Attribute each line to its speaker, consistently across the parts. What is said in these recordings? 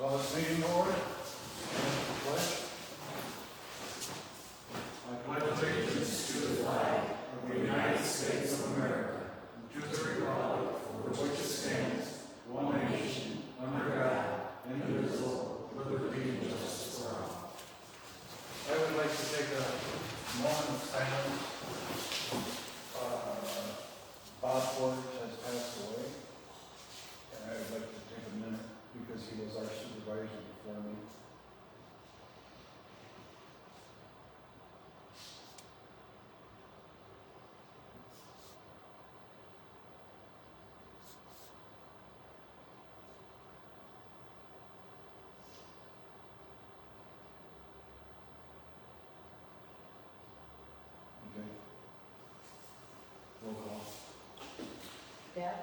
Speaker 1: Call this meeting to order. Pledge. I pledge allegiance to the flag of the United States of America, and to the republic for which it stands, one nation, under God, indivisible, with liberty and justice for all. I would like to take a moment of silence. Bob Ford has passed away, and I would like to take a minute because he was our supervisor before me. Okay. Roll call.
Speaker 2: Deb,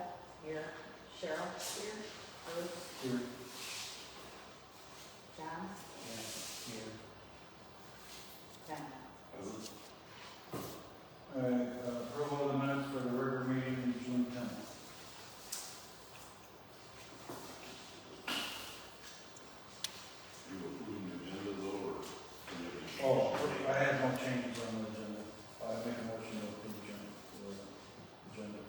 Speaker 2: here. Cheryl, here. Bruce,
Speaker 1: Here.
Speaker 2: John,
Speaker 1: Here.
Speaker 2: Ken.
Speaker 1: Approval of the minutes for the regular meeting June 10th.
Speaker 3: You approving the agenda though, or?
Speaker 1: Oh, I had no changes on the agenda. I make a motion to approve the agenda.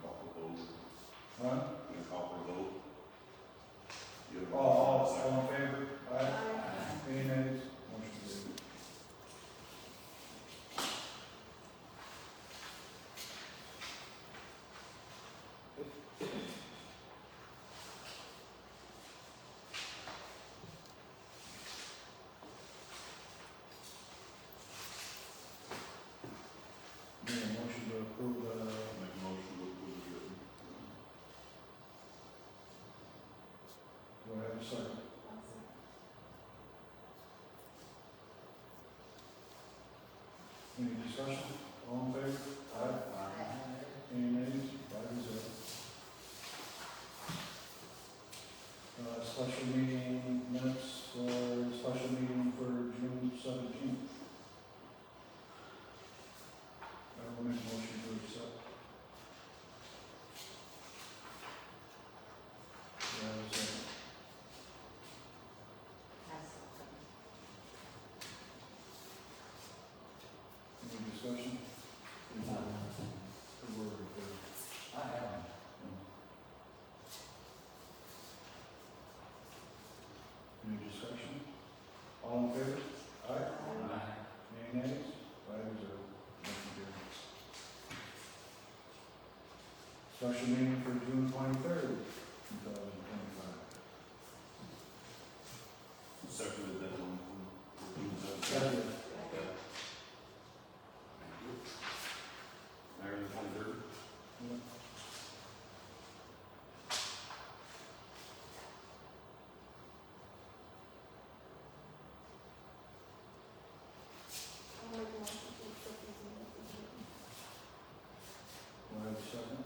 Speaker 3: Call for vote.
Speaker 1: Huh?
Speaker 3: You call for vote. You have a
Speaker 1: All
Speaker 3: second.
Speaker 1: in favor? Aye. Any nays? Motion carried. Need a motion to approve,
Speaker 3: Make a motion to approve the agenda.
Speaker 1: do I have a second? Any discussion? All in favor? Aye. Any nays? 5-0. Special meeting minutes for special meeting for June 17th. I will make a motion to accept. Do I have a second? Any discussion? Good word before. Any discussion? All in favor? Aye. Any nays? 5-0. Motion carries. Special meeting for June 23rd, 2025.
Speaker 3: Seconded that one.
Speaker 1: Second.
Speaker 3: Mayor, the 23rd.
Speaker 1: Do I have a second?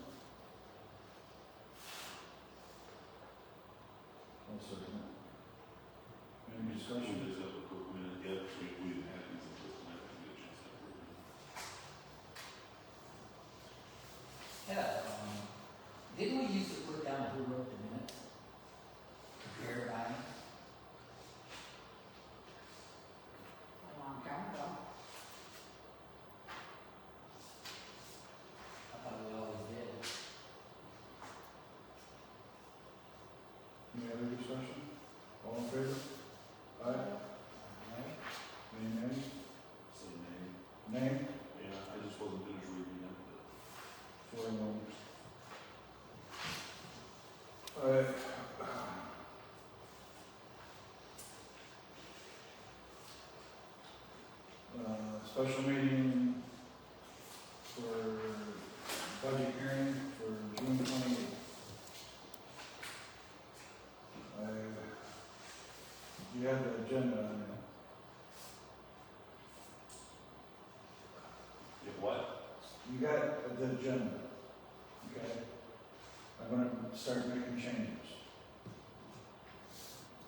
Speaker 1: I'll second it. Any
Speaker 3: We
Speaker 1: discussion?
Speaker 3: just have a quick minute yet, we didn't have these in this night, we get a chance to approve them.
Speaker 4: Yeah, didn't we used to put down who wrote the minutes? Here, Ryan?
Speaker 2: A long time ago.
Speaker 4: I thought we always did.
Speaker 1: Any other discussion? All in favor? Aye.
Speaker 4: Alright.
Speaker 1: Any nays?
Speaker 3: Say name.
Speaker 1: Nay?
Speaker 3: Yeah, I just wasn't finished reading it, but
Speaker 1: 41. All right. Special meeting for budget hearing for June 28th. You have the agenda on there. you got the agenda, okay? I'm gonna start making changes.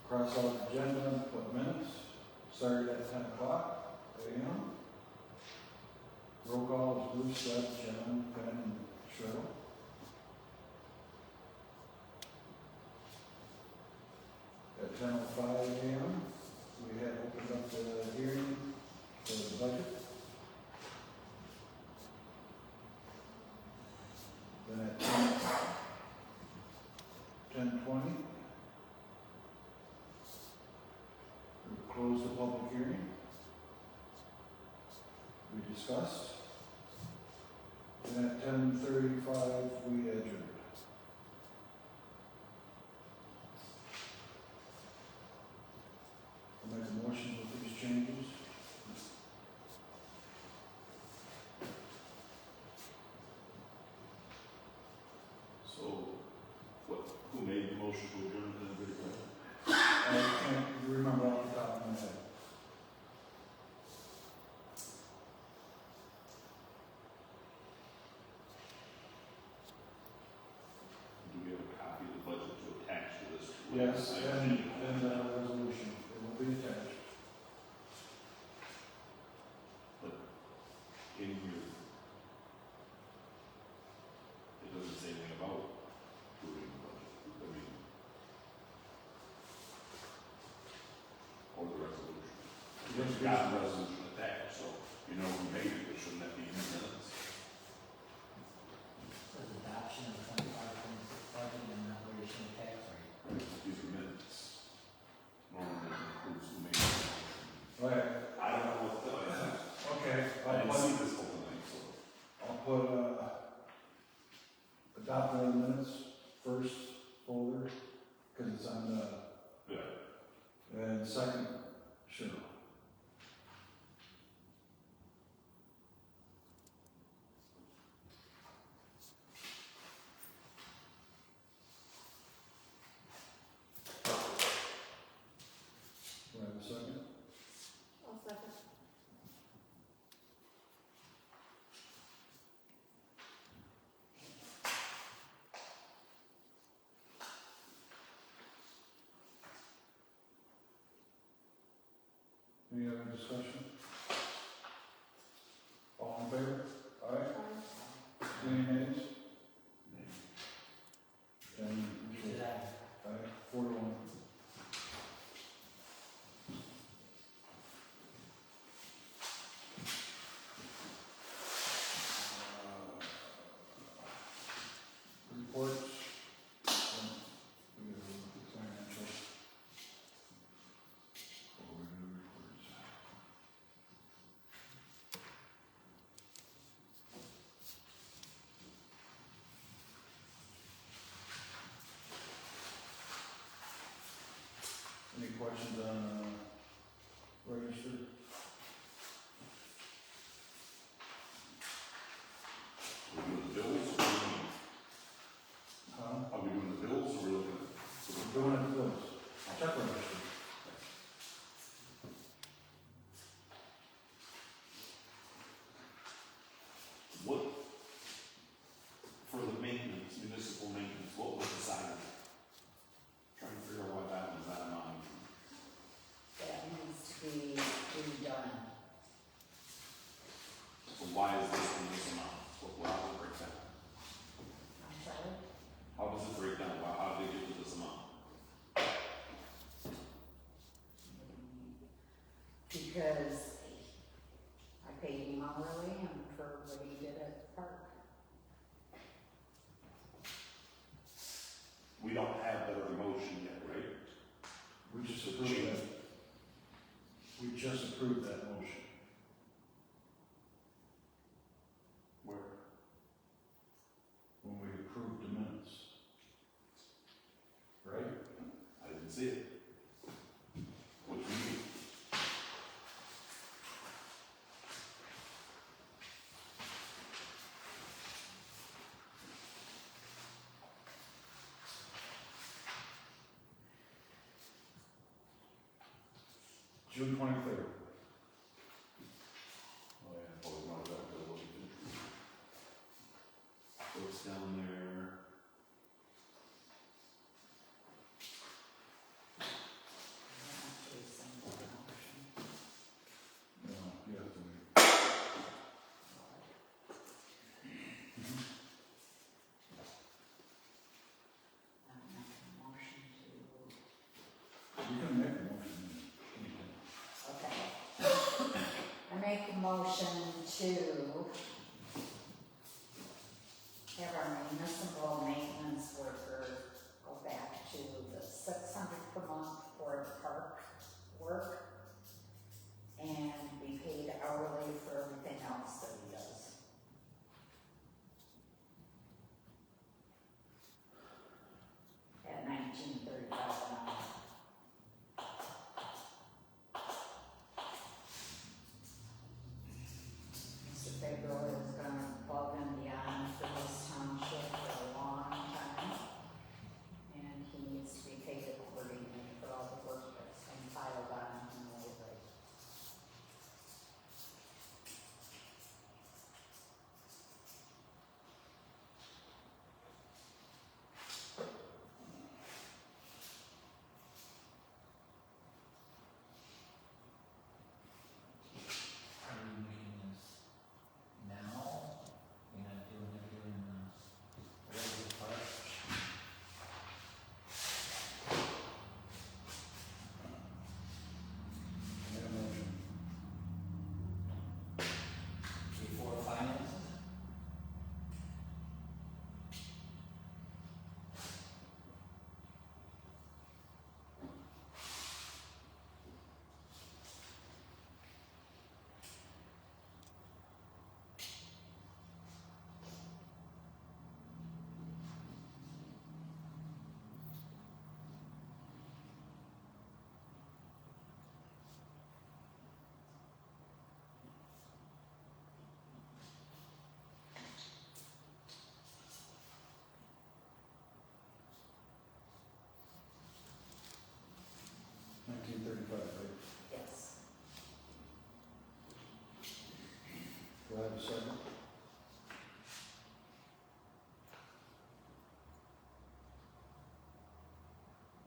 Speaker 1: Cross out agenda, put minutes, started at 10 o'clock a.m. Roll call is Bruce, Deb, John, Penn, and Cheryl. At 10:05 a.m., we had opened up the hearing for the budget. Then at 10:20, we closed the public hearing. We discussed. And at 10:35, we adjourned. I'll make a motion with these changes.
Speaker 3: So, who made the motion to adjourn to the video?
Speaker 1: I can't remember off the top of my head.
Speaker 3: Do we have a copy of the budget to attach to this?
Speaker 1: Yes, and the resolution, it will be attached.
Speaker 3: In here, it doesn't say anything about approving the budget, I mean, or the resolution. It's got the resolution attached, so you know who made it, but shouldn't that be in the minutes?
Speaker 4: Says adoption of 25-26 budget and operation of tax rate.
Speaker 3: These are minutes. Normally it includes who made the motion.
Speaker 1: Right,
Speaker 3: I don't know what to tell you.
Speaker 1: okay,
Speaker 3: I didn't see this whole thing, so.
Speaker 1: I'll put, adopt the minutes first folder, because it's on the,
Speaker 3: Yeah.
Speaker 1: and second, sure. Do I have a second?
Speaker 2: I'll second.
Speaker 1: Any other discussion? All in favor? Aye. Any nays? And,
Speaker 4: Did I?
Speaker 1: aye, 4-1. Reports. We have the financial. Overview reports. Any questions on register?
Speaker 3: We're doing the bills, or
Speaker 1: Huh?
Speaker 3: are we doing the bills, or we're looking at?
Speaker 1: We're doing it for those. Check register.
Speaker 3: What, for the maintenance, municipal maintenance, what was decided? Trying to figure out what that was, that amount.
Speaker 2: That needs to be redone.
Speaker 3: So why is this in this amount? How does it break down?
Speaker 2: I'm sorry?
Speaker 3: How does it break down? How did they get to this amount?
Speaker 2: Because I paid him hourly and for what he did at the park.
Speaker 3: We don't have that other motion yet, right?
Speaker 1: We just approved that. We just approved that motion.
Speaker 3: Where?
Speaker 1: When we approved the minutes. Right?
Speaker 3: I didn't see it. What do you mean?
Speaker 1: June 23rd.
Speaker 3: Oh, yeah, well, no, that wasn't true.
Speaker 2: make a motion to have our municipal maintenance worker go back to the 600 per month for the park work and be paid hourly for everything else that he does. At $19.35 an hour. Mr. Fabro is gonna above and beyond for this township for a long time. And he needs to be paid accordingly for all the work that's been piled on him lately.
Speaker 4: Are we making this now? You're not doing it during the regular part?
Speaker 1: Make a motion.
Speaker 4: Before finances?
Speaker 1: $19.35, right?
Speaker 2: Yes.
Speaker 1: Do I have a second?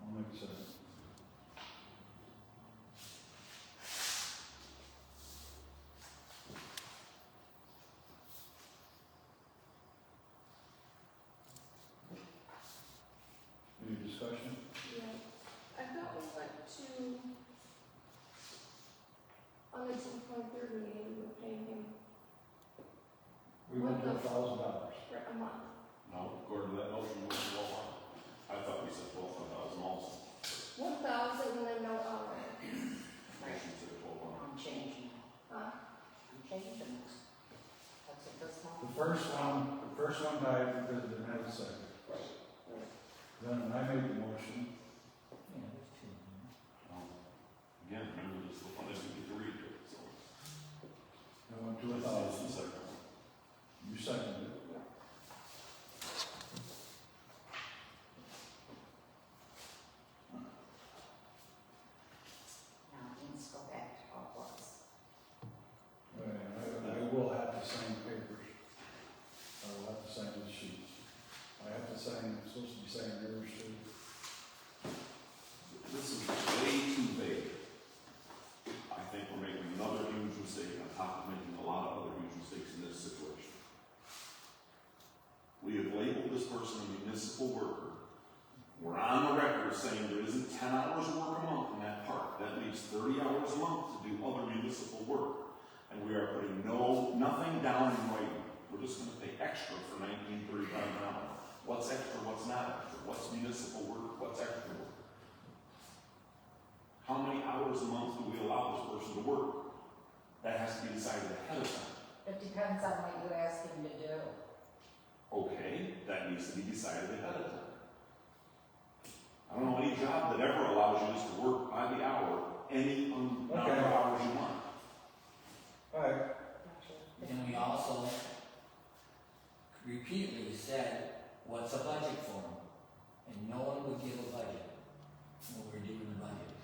Speaker 1: I'll make a second. Any discussion?
Speaker 5: Yeah, I thought we went to, on the June 23rd meeting, we were paying him
Speaker 1: We went to $1,000.
Speaker 5: for a month.
Speaker 3: No, according to that motion, we went to 1200. I thought we said 12,000 also.
Speaker 5: 1,000 and then no hour.
Speaker 3: Motion said 1200.
Speaker 2: I'm changing it.
Speaker 5: Huh?
Speaker 2: I'm changing it. That's what this one.
Speaker 1: The first one died because it didn't have a second. Then I made the motion.
Speaker 4: Yeah, there's two. in there.
Speaker 3: Again, remember this is the one that we get to read it, so.
Speaker 1: I went to
Speaker 3: This is
Speaker 1: 1,000.
Speaker 3: the second one.
Speaker 1: You seconded it.
Speaker 2: Now, let's go back to how it was.
Speaker 1: I will have to sign papers. I will have to sign the sheets. I have to sign, I'm supposed to be signing yours too.
Speaker 3: This is way too vague. I think we're making another huge mistake on top of making a lot of other huge mistakes in this situation. We have labeled this person a municipal worker. We're on the record saying there isn't 10 hours of work a month in that park. That leaves 30 hours a month to do other municipal work. And we are putting nothing down in writing. We're just gonna pay extra for $19.35 an hour. What's extra, what's not extra? What's municipal work, what's extra work? How many hours a month do we allow this person to work? That has to be decided ahead of time.
Speaker 2: It depends on what you ask him to do.
Speaker 3: Okay, that needs to be decided ahead of time. I don't know any job that ever allows you just to work by the hour, any number of hours you want.
Speaker 1: All right.
Speaker 4: And we also repeatedly said, what's a budget for them? And no one would give a budget when we were doing the budget.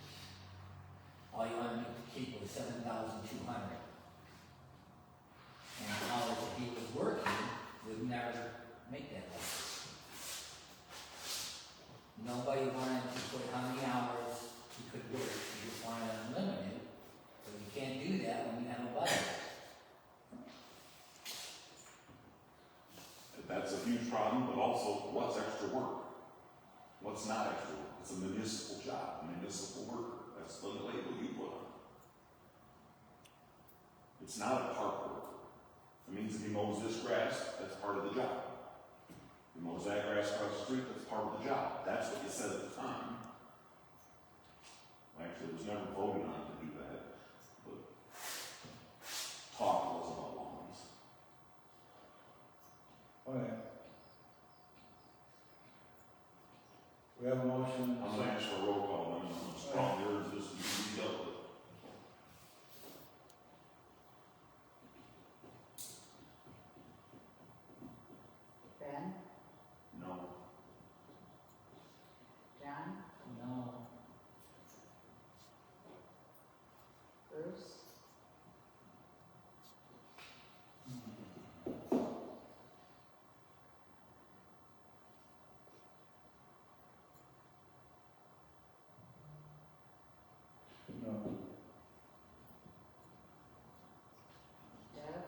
Speaker 4: All you wanted to keep was 7,200. And the hours that he was working would never make that budget. Nobody wanted to put how many hours he could work, you just wanted unlimited, but you can't do that when you have a budget.
Speaker 3: That's a huge problem, but also, what's extra work? What's not extra work? It's a municipal job, a municipal worker. That's the label you put on it. It's not a park worker. It means if he mows this grass, that's part of the job. If he mows that grass across the street, that's part of the job. That's what you said at the time. Actually, it was never voted on to do that, but talk was about lawns.
Speaker 1: Okay. We have a motion.
Speaker 3: I'm gonna ask for a roll call, I mean, I'm strong words, this needs to be dealt with.
Speaker 2: Ben,
Speaker 3: No.
Speaker 2: John,
Speaker 4: No.
Speaker 2: Bruce,
Speaker 1: No.
Speaker 2: Deb,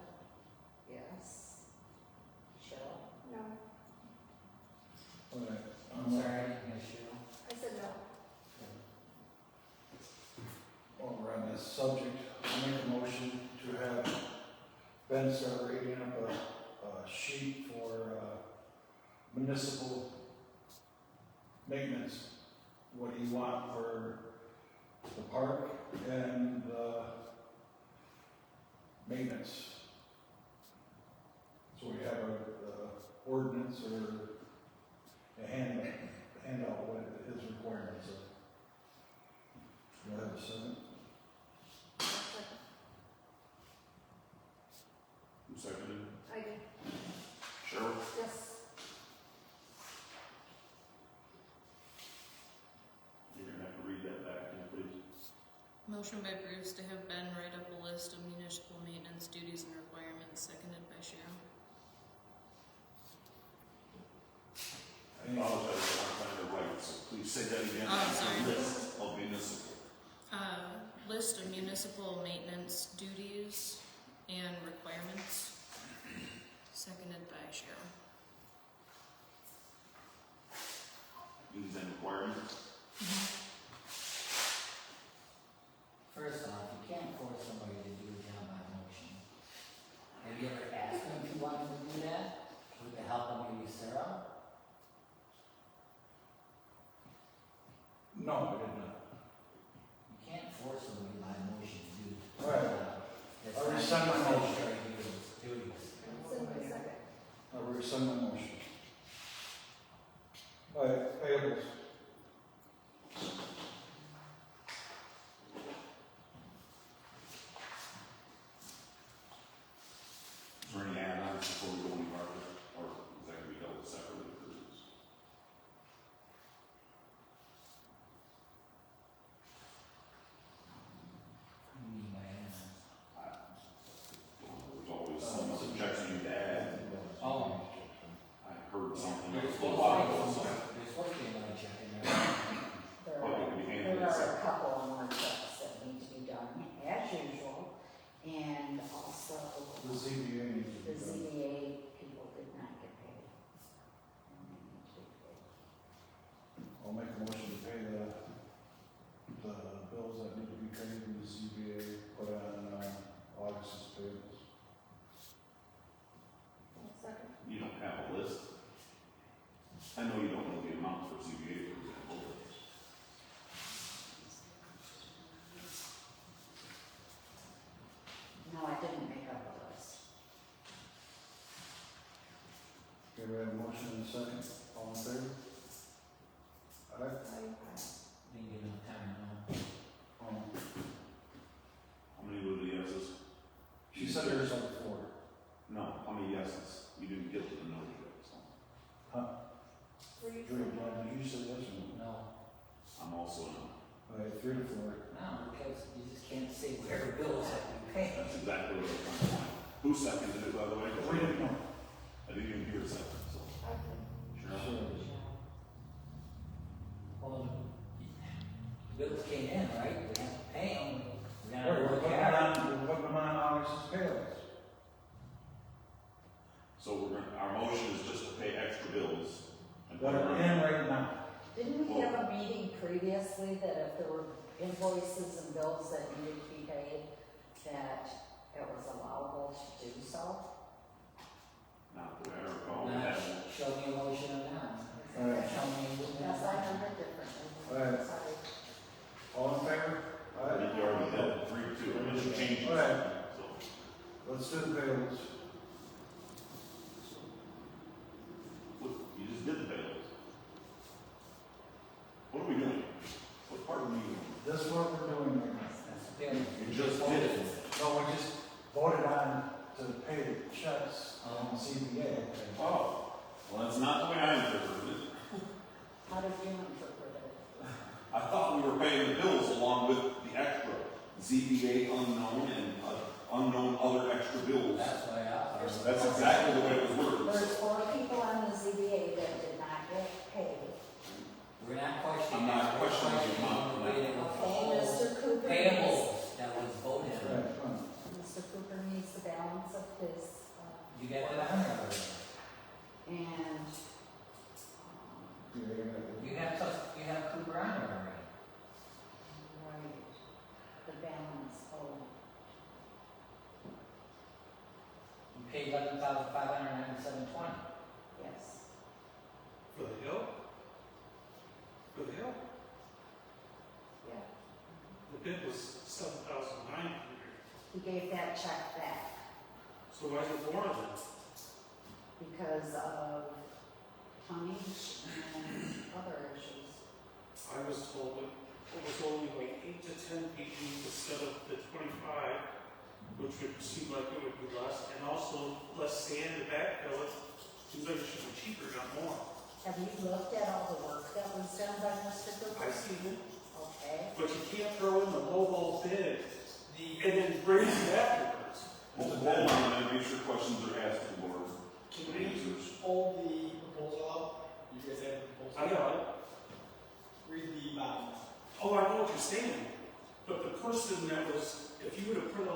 Speaker 2: yes. Cheryl,
Speaker 5: No,
Speaker 1: Okay.
Speaker 4: I'm sorry, I didn't hear Cheryl.
Speaker 5: I said no.
Speaker 1: While we're on this subject, I make a motion to have Ben start writing up a sheet for municipal maintenance. What do you want for the park and maintenance? So we have a ordinance or a handout what his requirements are. Do I have a second?
Speaker 3: Who seconded?
Speaker 5: I did.
Speaker 3: Cheryl?
Speaker 5: Yes.
Speaker 3: You're gonna have to read that back, can you please?
Speaker 6: Motion by Bruce to have Ben write up a list of municipal maintenance duties and requirements, seconded by Cheryl.
Speaker 3: I apologize, I'm not trying to write, so please say that again.
Speaker 6: Oh, sorry.
Speaker 3: List of municipal.
Speaker 6: List of municipal maintenance duties and requirements, seconded by Cheryl.
Speaker 3: Duties and requirements.
Speaker 4: First off, you can't force somebody to do a job by motion. Have you ever asked them if you want them to do that? With the help of maybe Sarah?
Speaker 1: No, I did not.
Speaker 4: You can't force somebody by motion to do the
Speaker 1: Right.
Speaker 4: job. That's
Speaker 1: I
Speaker 4: not
Speaker 1: rescind my motion.
Speaker 4: statutory duties.
Speaker 5: Send my second.
Speaker 1: I will rescind my motion. All right, payables.
Speaker 3: Is there any add-ons before we go any farther, or is that gonna be dealt with separately?
Speaker 4: What do you mean by that?
Speaker 3: There's always some subjection to add.
Speaker 4: Oh.
Speaker 3: I heard something
Speaker 4: There's
Speaker 3: a
Speaker 4: supposed
Speaker 3: while ago, so
Speaker 4: to be another check in there.
Speaker 2: there
Speaker 3: probably
Speaker 2: are,
Speaker 3: could be
Speaker 2: there
Speaker 3: handled
Speaker 2: are a
Speaker 3: separately.
Speaker 2: couple of more checks that need to be done, as usual, and also
Speaker 1: The ZBA needs to
Speaker 2: the
Speaker 1: be done.
Speaker 2: ZBA people did not get paid. And they need to be paid.
Speaker 1: I'll make a motion to pay the bills that need to be paid from the ZBA, put on August's payables.
Speaker 5: Second.
Speaker 3: You don't have a list. I know you don't know the amount for ZBA, for example.
Speaker 2: No, I didn't make up a list.
Speaker 1: Okay, we have a motion and a second, all in favor? Aye.
Speaker 4: Didn't give enough time, no.
Speaker 3: How many were the yeses?
Speaker 1: She said there's like 4.
Speaker 3: No, how many yeses? You didn't get to the no yet, so.
Speaker 5: Were you?
Speaker 1: Did you say yes or no?
Speaker 4: No.
Speaker 3: I'm also no.
Speaker 1: All right, 3 to 4.
Speaker 4: No, because you just can't say whatever bills that we pay.
Speaker 3: That's exactly what I'm trying to find. Who seconded it, by the way?
Speaker 1: We didn't know.
Speaker 3: I didn't even hear a second, so.
Speaker 5: I did.
Speaker 3: Cheryl?
Speaker 4: Well, the bills came in, right? We have to pay them. We gotta
Speaker 1: We're
Speaker 4: work
Speaker 1: putting
Speaker 4: out.
Speaker 1: them on August's payables.
Speaker 3: So our motion is just to pay extra bills. And
Speaker 1: That
Speaker 3: put
Speaker 1: are
Speaker 3: it
Speaker 1: in
Speaker 3: on.
Speaker 1: right now.
Speaker 2: Didn't we have a meeting previously that if there were invoices and bills that needed to be paid, that it was a
Speaker 1: Let's do the bills.
Speaker 3: Look, you just did the bills. What are we doing? What part are we doing?
Speaker 1: This is what we're doing right now.
Speaker 4: That's the bill.
Speaker 3: You just did it.
Speaker 1: No, we just voted on to pay the checks on CBA.
Speaker 3: Oh, well, that's not the way I interpreted it.
Speaker 2: How did you interpret it?
Speaker 3: I thought we were paying the bills along with the extra ZBA unknown and unknown other extra bills.
Speaker 4: That's why I asked.
Speaker 3: That's exactly the way it was worded.
Speaker 2: There's 4 people on the ZBA that did not get paid.
Speaker 4: We're not questioning.
Speaker 3: I'm not
Speaker 4: that. We're
Speaker 3: questioning the amount.
Speaker 4: the way that was
Speaker 2: Okay,
Speaker 4: all
Speaker 2: Mr. Cooper needs,
Speaker 4: payables that was voted on.
Speaker 1: Right, fine.
Speaker 2: Mr. Cooper needs the balance of his,
Speaker 4: You got that on there already.
Speaker 2: and,
Speaker 4: You have Cooper on there already.
Speaker 2: right, the balance, oh,
Speaker 4: You paid $11,597.20.
Speaker 2: yes.
Speaker 7: For the hill? For the hill?
Speaker 2: Yeah.
Speaker 7: The bid was $7,900.
Speaker 2: He gave that check back
Speaker 7: So why is it more than?
Speaker 2: because of tonnage and other issues.
Speaker 7: I was told it was only like 8 to 10 PG instead of the 25, which would seem like it would be less, and also less sand to backfill it. Seems like it should be cheaper, not more.
Speaker 2: Have you looked at all the work that was done by Mr. Cooper?
Speaker 7: I see it,
Speaker 2: Okay.
Speaker 7: but you can't throw in the lowball bid and then raise it afterwards.
Speaker 3: Hold on, and make sure questions are asked to the board.
Speaker 8: Can we
Speaker 3: Answers.
Speaker 8: hold the proposal up? You guys have the proposal?
Speaker 7: I got it.
Speaker 8: Read the bottom.
Speaker 7: Oh, I know what you're saying, but the person that was, if you would have put a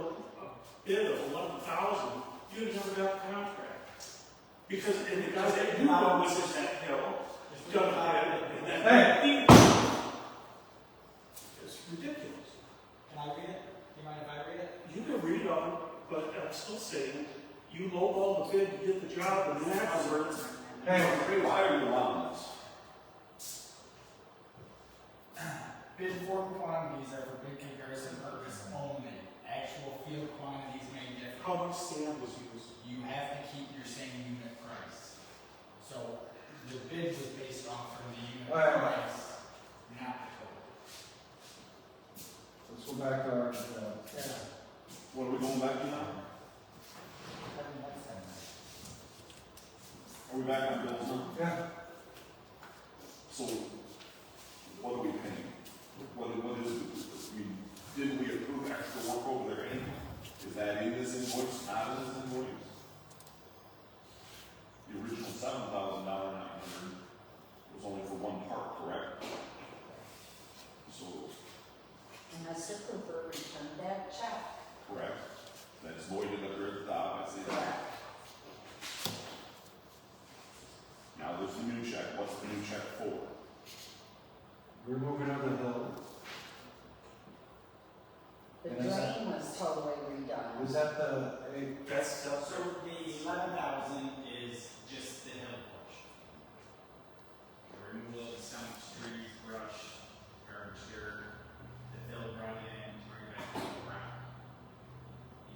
Speaker 7: bid of 11,000, you'd have never got the contract. Because, and the guy that you know was just that hill, done that, and then. It's ridiculous.
Speaker 8: Can I read it? Do you mind if I read it?
Speaker 7: You can read on, but I'm still saying, you lowball the bid to get the job, and then afterwards,
Speaker 1: Hey,
Speaker 3: Why are you allowing this?
Speaker 8: Bid form quantities are for bid comparison purpose only. Actual field quantities may differ.
Speaker 7: how much sand was used.
Speaker 8: You have to keep your same unit price. So the bid was based off from the unit
Speaker 1: Right.
Speaker 8: price, not the total.
Speaker 1: let's go back to our,
Speaker 3: What are we going back to now? Are we back on bills now?
Speaker 1: yeah,
Speaker 3: So, what are we paying? What is it? I mean, didn't we approve extra work over there anyway? Is that in this invoice, not in this invoice? The original $7,900 was only for one part, correct? So,
Speaker 2: And Mr. Cooper returned that check.
Speaker 3: correct. That's voided up there at the top, I see that. Now, there's the new check. What's the new check for?
Speaker 1: we're moving up the hill.
Speaker 2: The
Speaker 1: And is that-
Speaker 2: drain was totally redone.
Speaker 1: Is that the,
Speaker 7: That's,
Speaker 8: So the 11,000 is just the hill portion. Removal of the stumps, trees, brush, garbage dirt, the fill brought in, bring it back to the ground.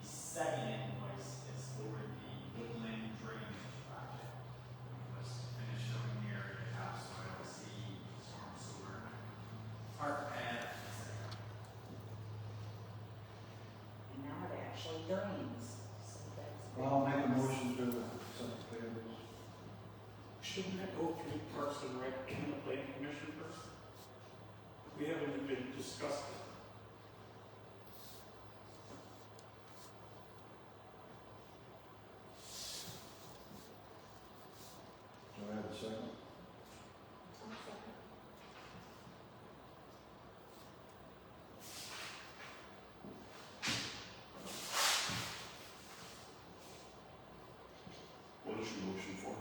Speaker 8: The second invoice is for the woodland drainage project. It was finished showing the area, topsoil, seed, storm sewer, park path, etc.
Speaker 2: And now it actually drains. So that's.
Speaker 1: well, I'll make a motion to accept the payables.
Speaker 7: shouldn't that go through Parks and Rec and the Planning Commission first? We haven't even discussed it.
Speaker 1: Do I have a second?
Speaker 3: What is your motion for?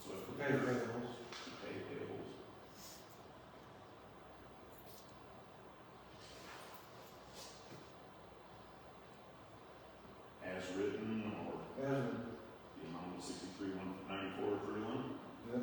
Speaker 3: So if we
Speaker 1: Pay payables.
Speaker 3: pay payables. As written, or
Speaker 1: As written.
Speaker 3: the amount of $63,194.31?
Speaker 1: Yep.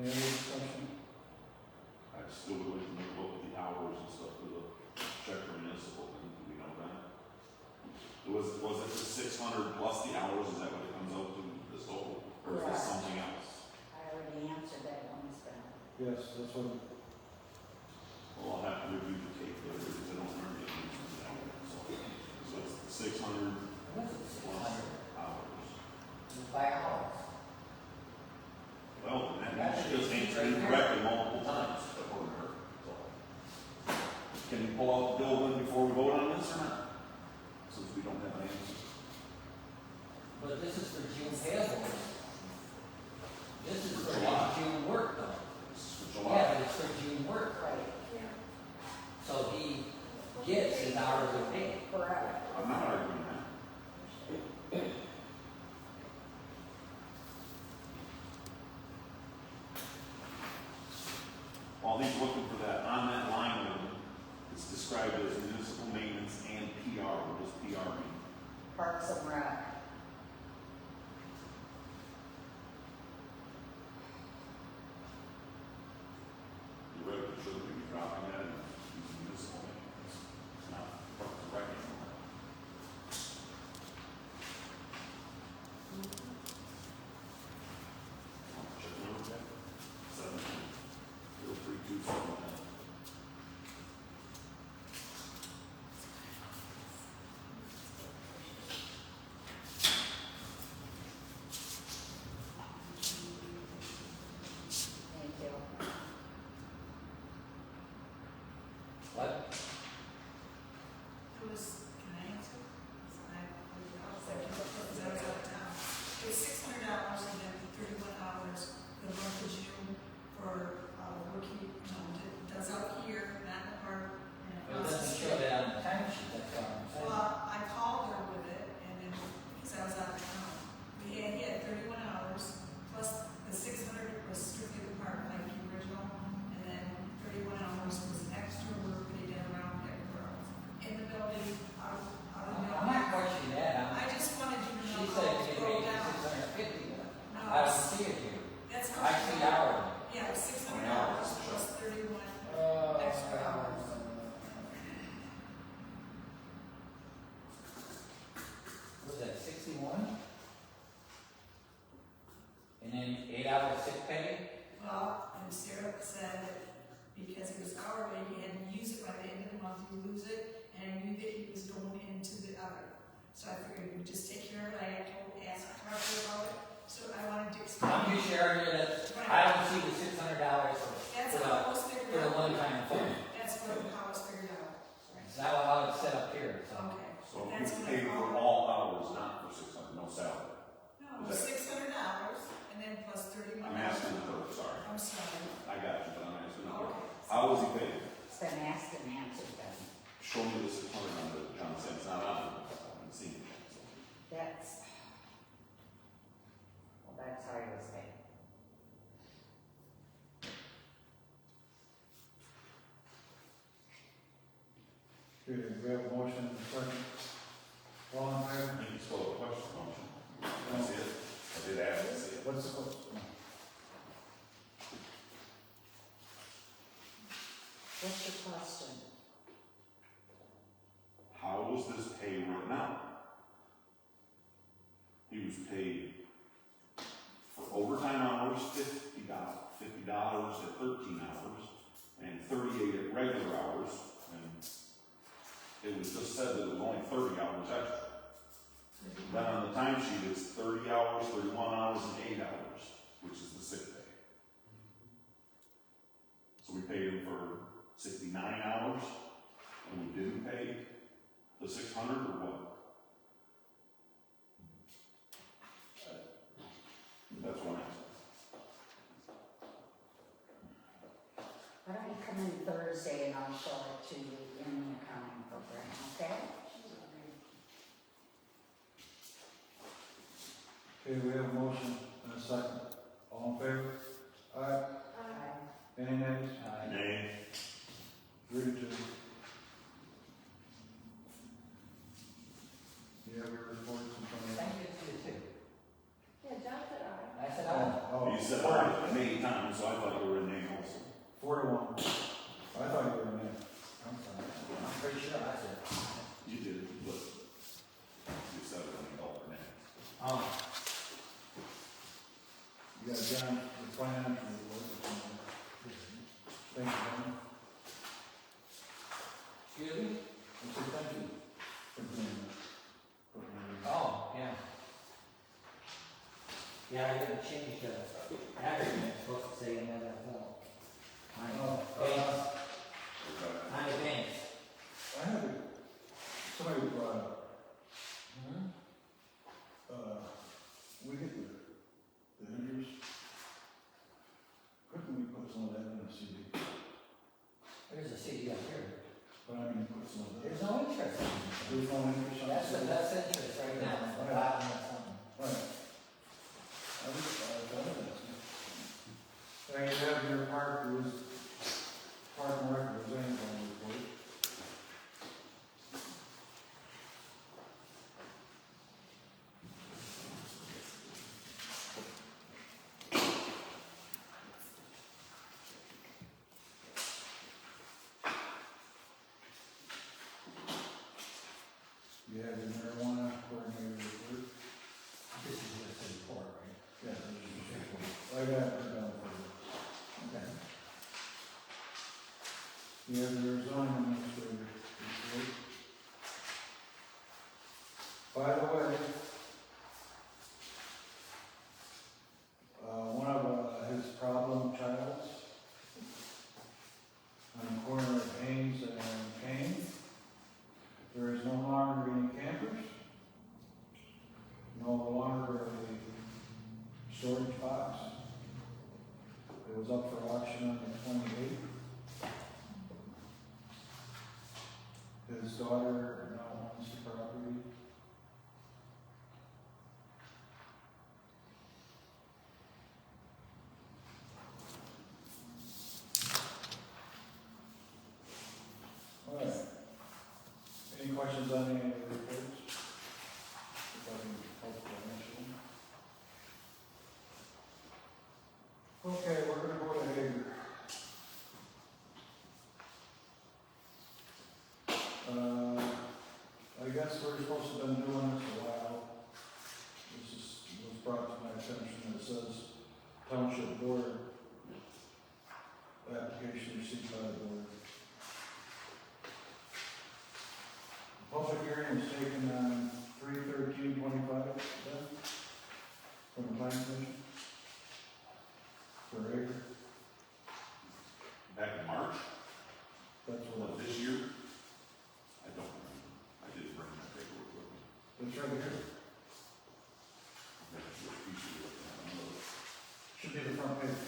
Speaker 1: Any other discussion?
Speaker 3: I still would like to look at the hours and stuff for the check for municipal, and do we know that? Was it the 600 plus the hours, is that what it comes out to, this total? Or is this
Speaker 2: Yeah.
Speaker 3: something else?
Speaker 2: I already answered that one, it's been.
Speaker 1: Yes, that's what,
Speaker 3: Well, I'll have to review the tape later, because I don't remember the answer to that one. So it's the 600
Speaker 4: What is it, 600?
Speaker 3: hours.
Speaker 4: By hours.
Speaker 3: Well, then that means she just answered incorrectly multiple times, according to her. So, can you pull out the bill then before we vote on this or not? Since we don't have an answer.
Speaker 4: But this is for June payable. This is
Speaker 3: For
Speaker 4: for
Speaker 3: July.
Speaker 4: June work though.
Speaker 3: This is for July.
Speaker 4: Yeah, but it's for June work.
Speaker 2: Right.
Speaker 5: Yeah.
Speaker 4: So he gets his hours of pay.
Speaker 2: Correct.
Speaker 3: I'm not arguing that. While he's looking for that, on that line item, it's described as municipal maintenance and PR. What does PR mean?
Speaker 2: Parks and Rec.
Speaker 3: You're right, it should be dropping that and using municipal maintenance. It's not Parks and Rec anymore. Check the number again. 70327.
Speaker 2: Thank you.
Speaker 4: What?
Speaker 9: It was, can I answer? I'll second, because I was out of town. It was $600 and then 31 hours for the month of June for, work he, does out here, not in the park. And
Speaker 4: It doesn't show that on the time sheet, that's what I'm saying.
Speaker 9: Well, I called her with it, and then, because I was out of town, he had 31 hours, plus the 600 was strictly the park, like the original, and then 31 hours was extra work that he did around everywhere else. In the building, out of the
Speaker 4: I'm
Speaker 9: building.
Speaker 4: not questioning that,
Speaker 9: I just wanted you to
Speaker 4: she
Speaker 9: know
Speaker 4: said
Speaker 9: how
Speaker 4: it
Speaker 9: to
Speaker 4: made
Speaker 9: go down.
Speaker 4: 650.
Speaker 9: No,
Speaker 4: I don't see it here.
Speaker 9: that's
Speaker 4: I see hourly.
Speaker 9: Yeah, it was $600 plus 31 extra hours.
Speaker 4: Was that 61? And then 8 hours sick pay?
Speaker 9: Well, and Sarah said that because it was hourly, he had to use it by the end of the month, you lose it, and I knew that he was going into the other. So I figured we'd just take care of it, I had told, asked Carter about it, so I wanted to explain.
Speaker 4: I'm just sharing here that I don't see the $600
Speaker 9: That's
Speaker 4: for
Speaker 9: how it was
Speaker 4: the
Speaker 9: figured out.
Speaker 4: one-time fund.
Speaker 9: That's how it was figured out.
Speaker 4: Is that how it's set up here? So
Speaker 9: Okay.
Speaker 3: So
Speaker 9: That's
Speaker 3: you
Speaker 9: what I
Speaker 3: pay for
Speaker 9: called.
Speaker 3: all hours, not for 600, no salary.
Speaker 9: No, it was $600, and then plus 31
Speaker 3: I'm
Speaker 9: hours.
Speaker 3: asking her, sorry.
Speaker 9: I'm sorry.
Speaker 3: I got you, but I'm asking her.
Speaker 9: Okay.
Speaker 3: How was he paid?
Speaker 2: It's been asked and answered then.
Speaker 3: Show me the 600 on the John said it's not on it. I haven't seen it. So.
Speaker 2: That's, well, that's how he was paid.
Speaker 1: okay, we have a motion and a second. All in
Speaker 3: I
Speaker 1: favor?
Speaker 3: think it's still a question motion. Can I see it? I did ask to see it.
Speaker 1: What's the question?
Speaker 2: What's your question?
Speaker 3: How was this pay written out? He was paid for overtime hours, $50 at 13 hours, and 38 at regular hours, and it was just said that it was only 30 hours extra. Then on the timesheet, it's 30 hours, 31 hours, and 8 hours, which is the sick pay. So we paid him for 69 hours, and we didn't pay the 600 or what? That's what I'm asking.
Speaker 2: Why don't you come in Thursday and I'll show it to you in the accounting program, okay?
Speaker 1: Okay, we have a motion and a second. All in favor? Aye. Any nays?
Speaker 3: Nay.
Speaker 1: 3 to 2. You have your reports in front of you.
Speaker 4: thank you to you too.
Speaker 5: Yeah, John said aye.
Speaker 4: I said,
Speaker 1: Oh,
Speaker 3: You said aye many times, so I thought
Speaker 1: John, the financial report. Thank you, John.
Speaker 4: Excuse me?
Speaker 1: I said thank you for doing that.
Speaker 4: Oh, yeah. Yeah, I gotta change the aggregate, it's supposed to say another level. On advance.
Speaker 1: I have it, somebody brought up,
Speaker 4: Hmm?
Speaker 1: we get the interest. Couldn't we put some of that in a CD?
Speaker 4: There's a CD up here.
Speaker 1: But I mean, put some of that.
Speaker 4: There's no interest.
Speaker 1: There's no interest on
Speaker 4: That's,
Speaker 1: CD?
Speaker 4: that's interest right now, it's the bottom of something.
Speaker 1: Right. I was asking. Now you have your park and rec representative report. You have your marijuana coordinator report.
Speaker 4: This is just a report, right?
Speaker 1: Yeah, I got it down for you.
Speaker 4: Okay.
Speaker 1: You have your zoning administrator report. By the way, one of his problem childs on the corner of Haynes and Kane, there is no longer any campers, no longer a storage box. It was up for auction on the 28th. His daughter now owns the property. All right. Any questions on any of the reports? If I can help to mention them. Okay, we're gonna go to Hager. I guess we're supposed to have been doing this a while. Was brought to my attention. It says Township Board application received by the board. Public hearing was taken on 3/13/25, then, from the planning commission. For Hager,
Speaker 3: Back in March
Speaker 1: that's what
Speaker 3: of this year, I don't remember. I didn't bring that paperwork with me.
Speaker 1: it's right here.
Speaker 3: That's what you should look at. I don't know.
Speaker 1: Should be the front page.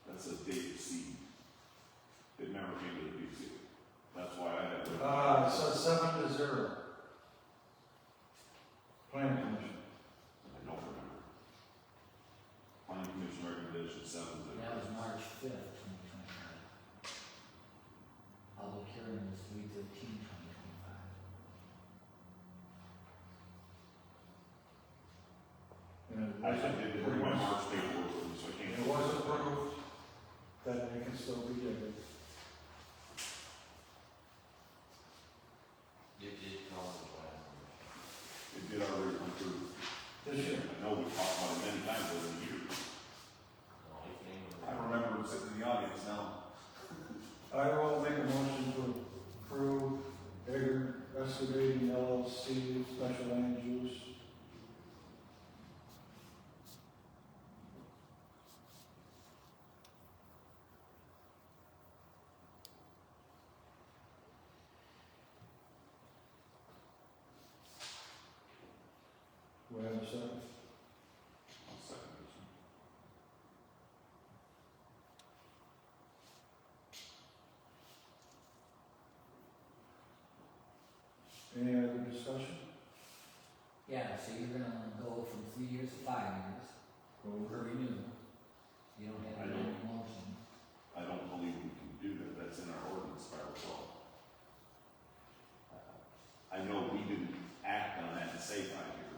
Speaker 3: That's a date seed. It never came to the PC. That's why I had.
Speaker 1: It says 7-0. Planning commission.
Speaker 3: I don't remember. Planning commission recommendation 7.
Speaker 4: That was March 5th, 2025. Public hearing was 3/13/2025.
Speaker 1: And
Speaker 3: I did bring my March paperwork with me, so I can't.
Speaker 1: it was approved, that it can still be dated.
Speaker 10: It did call the plan.
Speaker 3: It did already come through.
Speaker 1: This year.
Speaker 3: I know we talked about it many times over the years.
Speaker 10: No,
Speaker 3: I remember him sitting in the audience now.
Speaker 1: I will make a motion to approve Hager Excavating LLC special land use. Do I have a second?
Speaker 3: I'll second this one.
Speaker 1: Any other discussion?
Speaker 4: Yeah, so you're gonna go from 3 years to 5 years for renewal. You don't have
Speaker 3: I
Speaker 4: any
Speaker 3: don't.
Speaker 4: motion.
Speaker 3: I don't believe we can do that. That's in our ordinance, if I recall. I know we didn't act on that to say 5 years.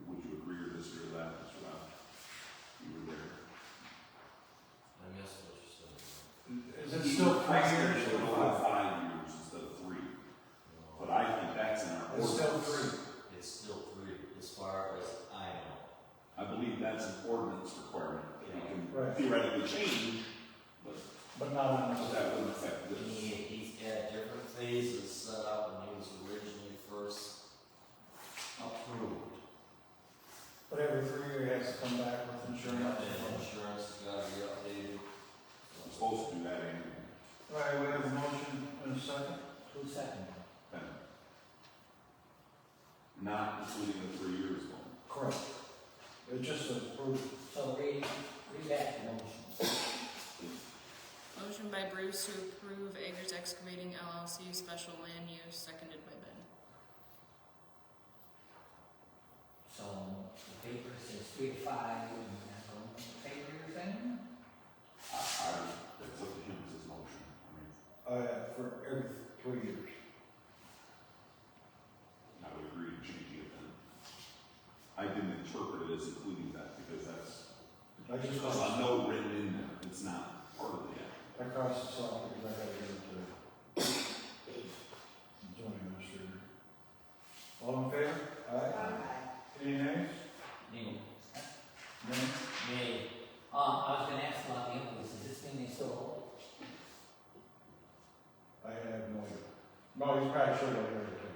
Speaker 3: Would you agree or disagree with that, Mr. Rao? You were there.
Speaker 10: I missed what you said.
Speaker 1: Is it still 3 years
Speaker 3: Should
Speaker 1: or
Speaker 3: go
Speaker 1: 5?
Speaker 3: 5 years instead of 3. But I think that's in our
Speaker 1: It's
Speaker 3: ordinance.
Speaker 1: still not on
Speaker 3: So
Speaker 1: this.
Speaker 3: that wouldn't affect this.
Speaker 10: He's got different phases set up when he was originally first approved.
Speaker 1: But every 3 years, he has to come back with insurance.
Speaker 10: And insurance has gotta be updated.
Speaker 3: I'm supposed to do that anyway.
Speaker 1: All right, we have a motion and a second.
Speaker 4: Who's second?
Speaker 3: Then. Not including the 3 years one.
Speaker 1: Correct. It's just approved.
Speaker 4: So read back the motion.
Speaker 6: Motion by Bruce to approve Eggers Excavating LLC special land use, seconded by Ben.
Speaker 4: So the paper says 3 to 5, and that's on the paper you're saying?
Speaker 3: It's up to him, it's his motion. I mean,
Speaker 1: For every 3 years.
Speaker 3: I would agree to changing it then. I didn't interpret it as including that because that's,
Speaker 1: I just
Speaker 3: there's a
Speaker 1: crossed
Speaker 3: note written in there. It's not part of the act.
Speaker 1: this off because I had to give it to zoning administrator. All in favor? Aye. Any nays?
Speaker 4: Neil.
Speaker 1: Nay?
Speaker 4: Nay. I was gonna ask about the invoice, is this thing they still hold?
Speaker 1: I have no idea. No, he's probably sure I heard it too.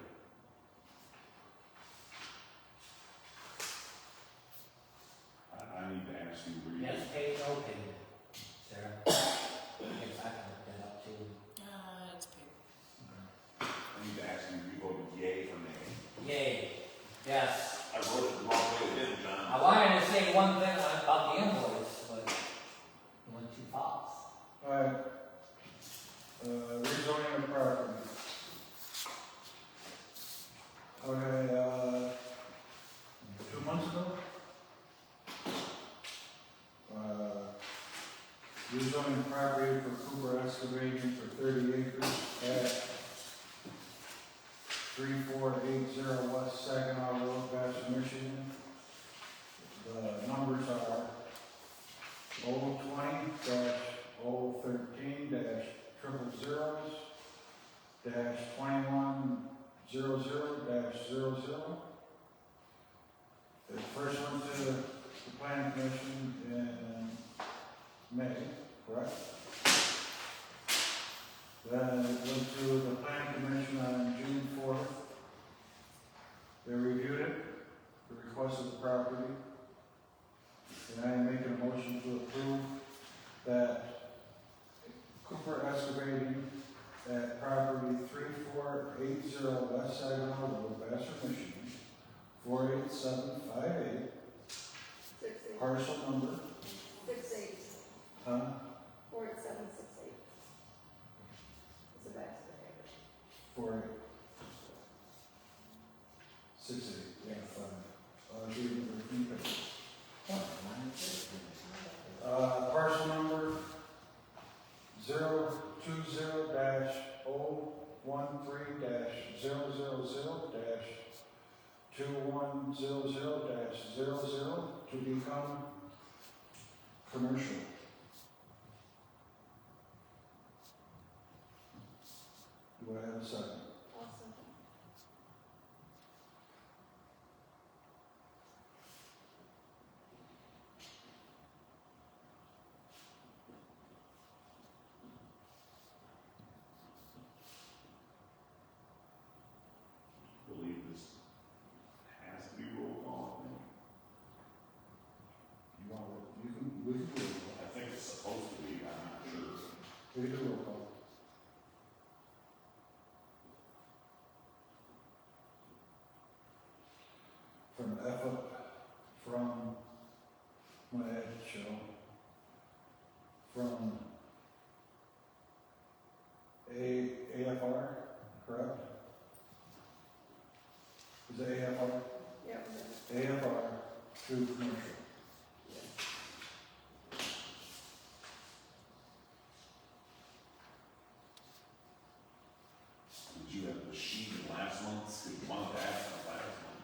Speaker 3: I need to ask you where you.
Speaker 4: Yes, paid, no paid. Sarah? I guess I can look that up too.
Speaker 6: It's paid.
Speaker 3: I need to ask you, you voted yay or nay?
Speaker 4: Yay, yes.
Speaker 3: I wrote it the wrong way again, John.
Speaker 4: I wanted to say one thing about the invoice, but it went too fast.
Speaker 1: All right. Rezoning of property. Okay, 2 months ago? Rezoning property for Cooper Excavating for 30 acres at 3480 West Saginaw Road, Bastrop, Michigan. The numbers are 020-013-000-2100-00. The first one to the planning commission in May, correct? Then it went to the planning commission on June 4th. They reviewed it, the request of the property. And I am making a motion to approve that Cooper Excavating at property 3480 West Saginaw Road, Bastrop, Michigan, 48758,
Speaker 5: 6-8.
Speaker 1: parcel number,
Speaker 5: 6-8.
Speaker 1: huh?
Speaker 5: 48768. It's a Baxter paper.
Speaker 1: 4868, yeah, fine. Do you repeat it? Parcel number 020-013-000-2100-00 to become commercial. Do I have a second?
Speaker 5: Awesome.
Speaker 3: Believe this has to be roll call, I think.
Speaker 1: You want to, we can do it.
Speaker 3: I think it's supposed to be, I'm not sure.
Speaker 1: We can do roll call. From from my head show, from AFR, correct? Is it AFR?
Speaker 5: Yeah, we
Speaker 1: AFR to commercial.
Speaker 3: Did you have the sheet last month? Did you want to ask about last month?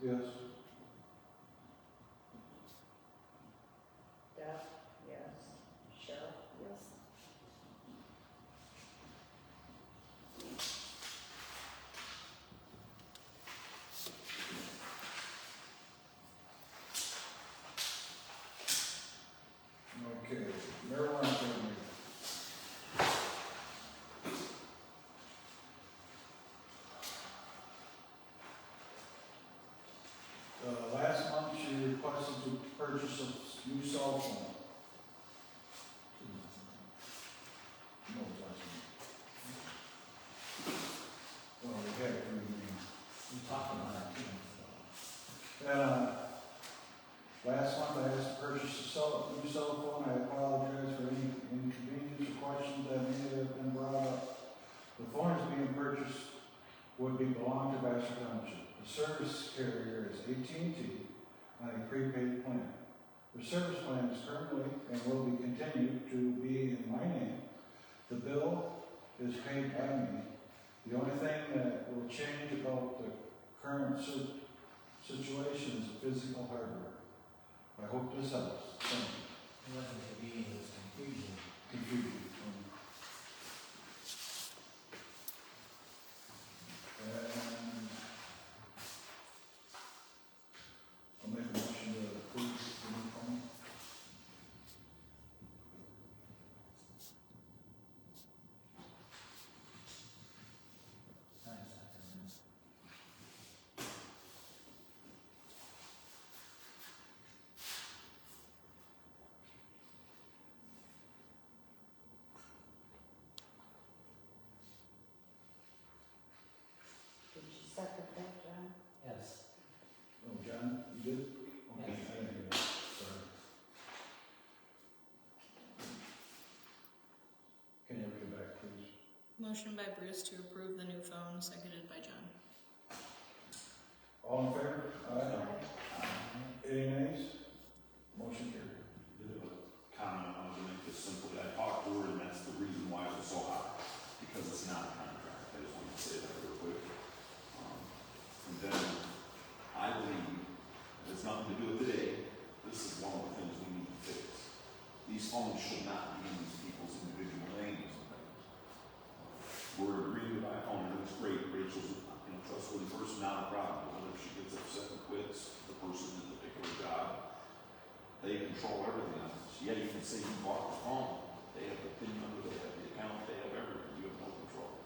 Speaker 1: Yes.
Speaker 2: Deb? Yes. Cheryl?
Speaker 5: Yes.
Speaker 1: Okay, marijuana permit. Last month she requested to purchase a new cell phone. No, last month. Well, we had it,
Speaker 4: We talked about it too.
Speaker 1: last month I asked to purchase a new cell phone. I apologize for any inconvenience or questions that may have been brought up. The phone is being purchased would belong to Vassar Township. The service carrier is AT&T on a prepaid plan. The service plan is currently and will be continued to be in my name. The bill is paid by me. The only thing that will change about the current situation is physical hardware. I hope this helps. Thank you.
Speaker 4: It wasn't to be, it was confusion.
Speaker 1: Confusion. And I'll make a motion to approve the new phone.
Speaker 2: Did you second that, John?
Speaker 4: Yes.
Speaker 1: Oh, John, you did? Okay,
Speaker 4: Yes.
Speaker 1: I didn't hear that. Sorry. Can you read it back, please?
Speaker 6: Motion by Bruce to approve the new phone, seconded by John.
Speaker 1: All in favor? Aye. Any nays? Motion carried.
Speaker 3: Bit of a comment, I want to make this simple. I talked to her, and that's the reason why it was so high, because it's not a contract. I just wanted to say that real quick. And then, I believe, it has nothing to do with today, this is one of the things we need to fix. These phones should not be in these people's individual names and things. We're agreeing with iPhone, and it's great, Rachel's a trustworthy person, not a problem. But if she gets upset and quits, the person in the particular job, they control everything on this. Yeah, you can say you bought the phone, they have the PIN number, they have the account, they have everything, you have no control.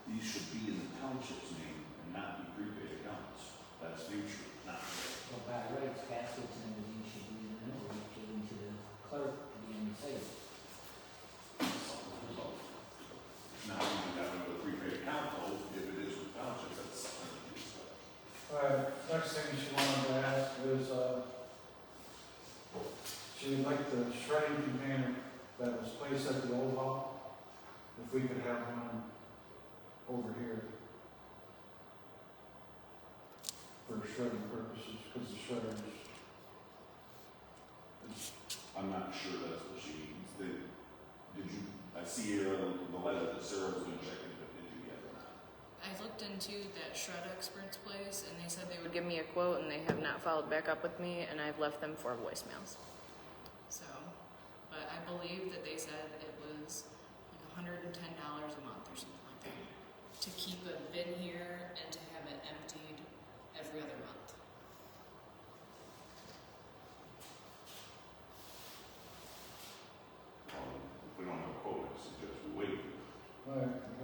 Speaker 3: These should be in the township's name and not be prepaid accounts. That's future, not today.
Speaker 4: So by rights, baskets and everything should be in the middle, given to the clerk to be in the safe.
Speaker 3: Now, you can have a prepaid account, though, if it is with township, that's something that needs to.
Speaker 1: Next thing she wanted to ask is, she would like the shredding container that was placed at the old hall, if we could have one over here for shredding purposes, because the shredders.
Speaker 3: I'm not sure that's what she means. Did you, I see here the letter that Sarah was gonna check into yet or not.
Speaker 6: I looked into that Shred Expert's place, and they said they would give me a quote, and they have not followed back up with me, and I've left them 4 voicemails. So, but I believe that they said it was like $110 a month or something like that to keep a bin here and to have it emptied every other month.
Speaker 3: If we don't have a quote, I suggest we wait.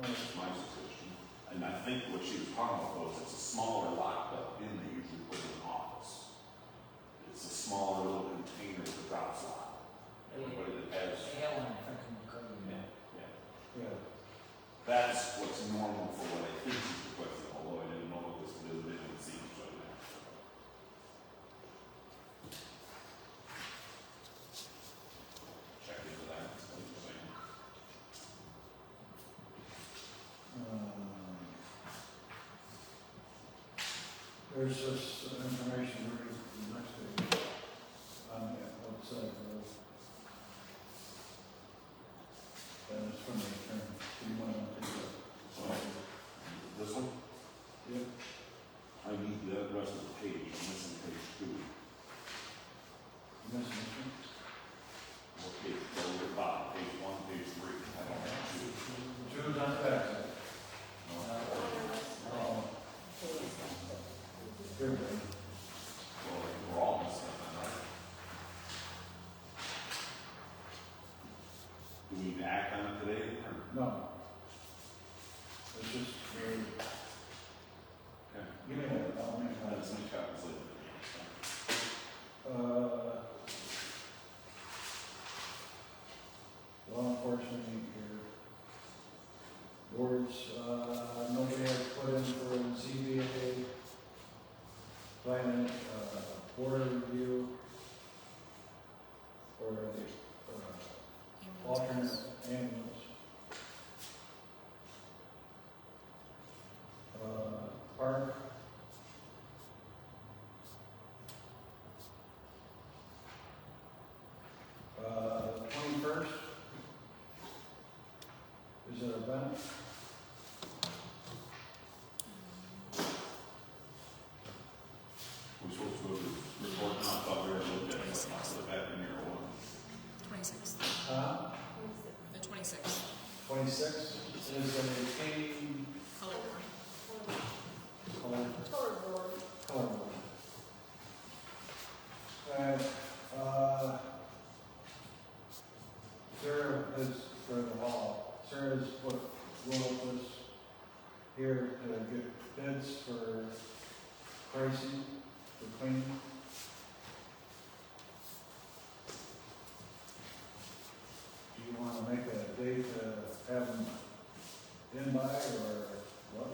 Speaker 3: That's my suggestion. And I think what she was talking about was it's a smaller locked up bin they usually put in an office. It's a smaller little container with a drop slot. Everybody that has.
Speaker 4: They have one in front of the curb.
Speaker 1: Yeah.
Speaker 3: That's what's normal for what I think she's requesting, although I didn't know what this was, they didn't see each other. Check into that, that's what you're saying.
Speaker 1: There's this information ready for the next page on the outside road. That is from the attorney. Do you want to take that?
Speaker 3: This one?
Speaker 1: Yep.
Speaker 3: I need the rest of the page.
Speaker 1: Missing.
Speaker 3: Okay, go to the bottom, page 1, page 3. I don't have two.
Speaker 1: Two's on the back side. Oh, here, baby.
Speaker 3: Well, we're all missing them, right? Do we need to act on it today? Or?
Speaker 1: No. It's just,
Speaker 3: Okay.
Speaker 1: give me that, I'll make
Speaker 3: That's
Speaker 1: that.
Speaker 3: my copies later.
Speaker 1: Law enforcement ain't here. Boards, nobody has put in for ZBA, planning, board review, or the, alternate ambulance. Park. The 21st is an event.
Speaker 3: We're supposed to go to report now, I thought we were looking at it, I'll put it back in here, or what?
Speaker 6: 26th. The 26th.
Speaker 1: 26th is a cane
Speaker 6: Color board.
Speaker 1: color board. And, Sarah is for the hall. Sarah's put Will here to get bids for pricing, for cleaning. Do you want to make a date to have them in by, or what?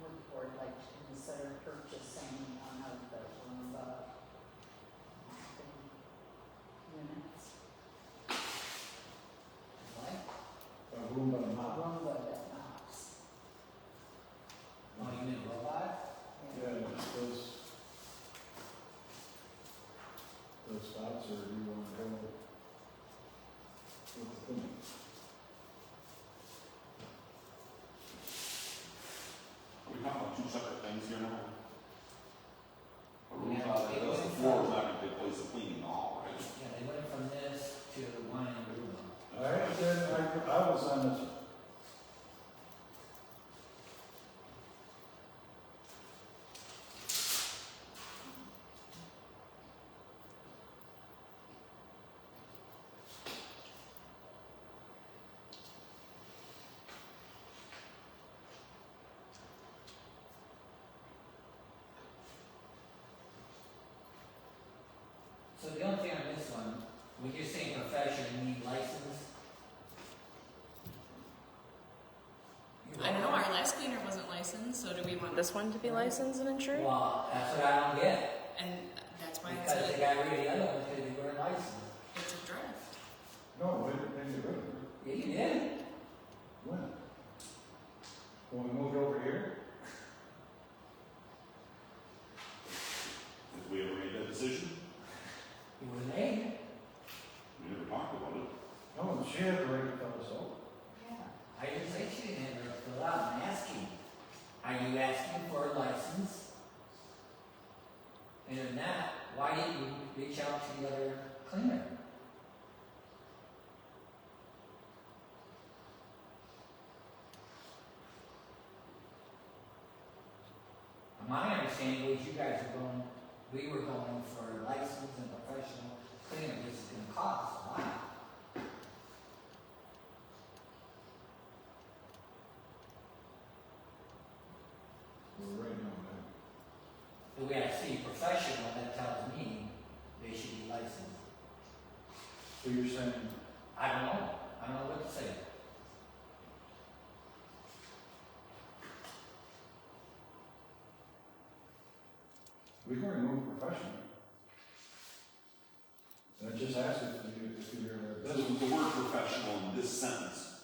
Speaker 2: Would the board like to consider purchasing one of the Roomba units?
Speaker 4: What?
Speaker 1: A Roomba mop?
Speaker 2: Roomba that mops.
Speaker 4: Oh, you mean a robot?
Speaker 1: Yeah, those spots, or do you want to go with the thing?
Speaker 3: Are we talking about two separate things here now? A room
Speaker 4: Yeah,
Speaker 3: out
Speaker 4: it
Speaker 3: there,
Speaker 4: was
Speaker 3: the floor is not going to take place of cleaning all, right?
Speaker 4: Yeah, they went from this to one in Aruba.
Speaker 1: I was on this.
Speaker 4: So the only thing on this one, when you're saying profession, you mean license?
Speaker 6: I don't know, our last cleaner wasn't licensed, so do we want this one to be licensed and insured?
Speaker 4: Well, that's what I don't get.
Speaker 6: And that's why
Speaker 4: Because they
Speaker 6: it's
Speaker 4: got rid of the other ones because they weren't licensed.
Speaker 6: a draft.
Speaker 1: No, we didn't get rid of it.
Speaker 4: Yeah, you did.
Speaker 1: When? When we moved over here?
Speaker 3: Did we ever make that decision?
Speaker 4: You would have made it.
Speaker 3: We never talked about it.
Speaker 1: No, she had to write it for us all.
Speaker 2: Yeah.
Speaker 4: I didn't say she didn't have to fill out. I'm asking. Are you asking for a license? And if not, why didn't you reach out to the other cleaner? My understanding was you guys were going, we were going for a license and professional cleaner, which is gonna cost a lot.
Speaker 1: We're right now, man.
Speaker 4: The way I see professional, that tells me they should be licensed.
Speaker 1: So you're saying,
Speaker 4: I don't know. I don't know what to say.
Speaker 1: we can remove professional. And it just asks if you're a
Speaker 3: The,
Speaker 1: business.
Speaker 3: the word professional in this sentence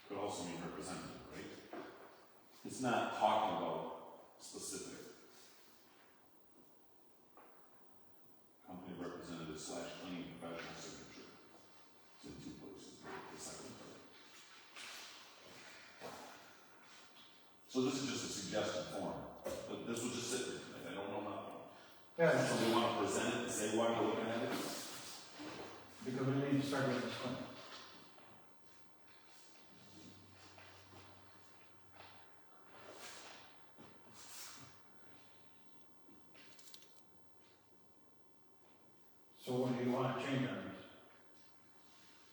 Speaker 3: could also mean representative, right? It's not talking about specific. Company representative / cleaning professional signature. It's So this is just a suggested form, but this will just sit there tonight, I don't know nothing.
Speaker 1: Yeah,
Speaker 3: So we wanna present it and say why we're looking at it?
Speaker 1: because we need to start with this one. So what do you want to change on this?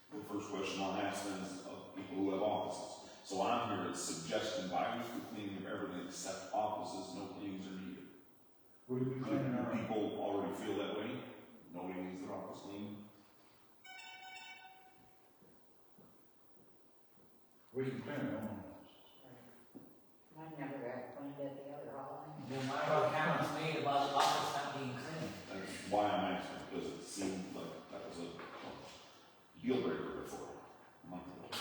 Speaker 3: The first question I'll ask then is of people who have offices. So on here, it's suggesting bi-weekly cleaning of everything except offices, no cleanings are needed.
Speaker 1: Would it be
Speaker 3: Do
Speaker 1: cleaning our,
Speaker 3: people already feel that way? Nobody needs their office cleaned?
Speaker 1: we can clean our own.
Speaker 2: I never got cleaned at the other hall.
Speaker 4: Then why are comments made about the office not being clean?
Speaker 3: That's why I'm asking, because it seemed like that was a deal breaker before, a month ago.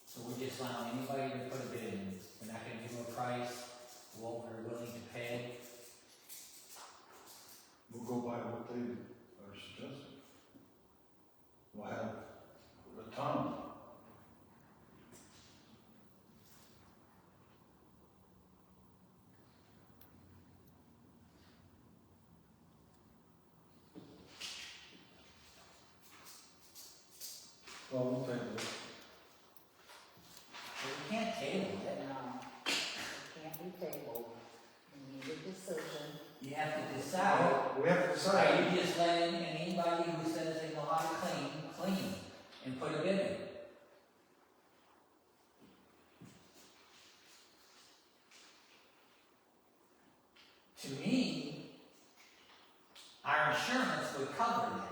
Speaker 4: So we're just allowing anybody to put a bid in, we're not gonna give them a price, what we're willing to pay.
Speaker 1: We'll go by what they are suggesting. We'll have a ton. Well, we'll take it.
Speaker 4: But we can't table it,
Speaker 2: No, it can't be tabled. We need a decision.
Speaker 4: you have to decide.
Speaker 1: We have to
Speaker 4: Are
Speaker 1: decide.
Speaker 4: you just letting anybody who says they know how to clean, clean, and put a bid in? To me, our insurance would cover that.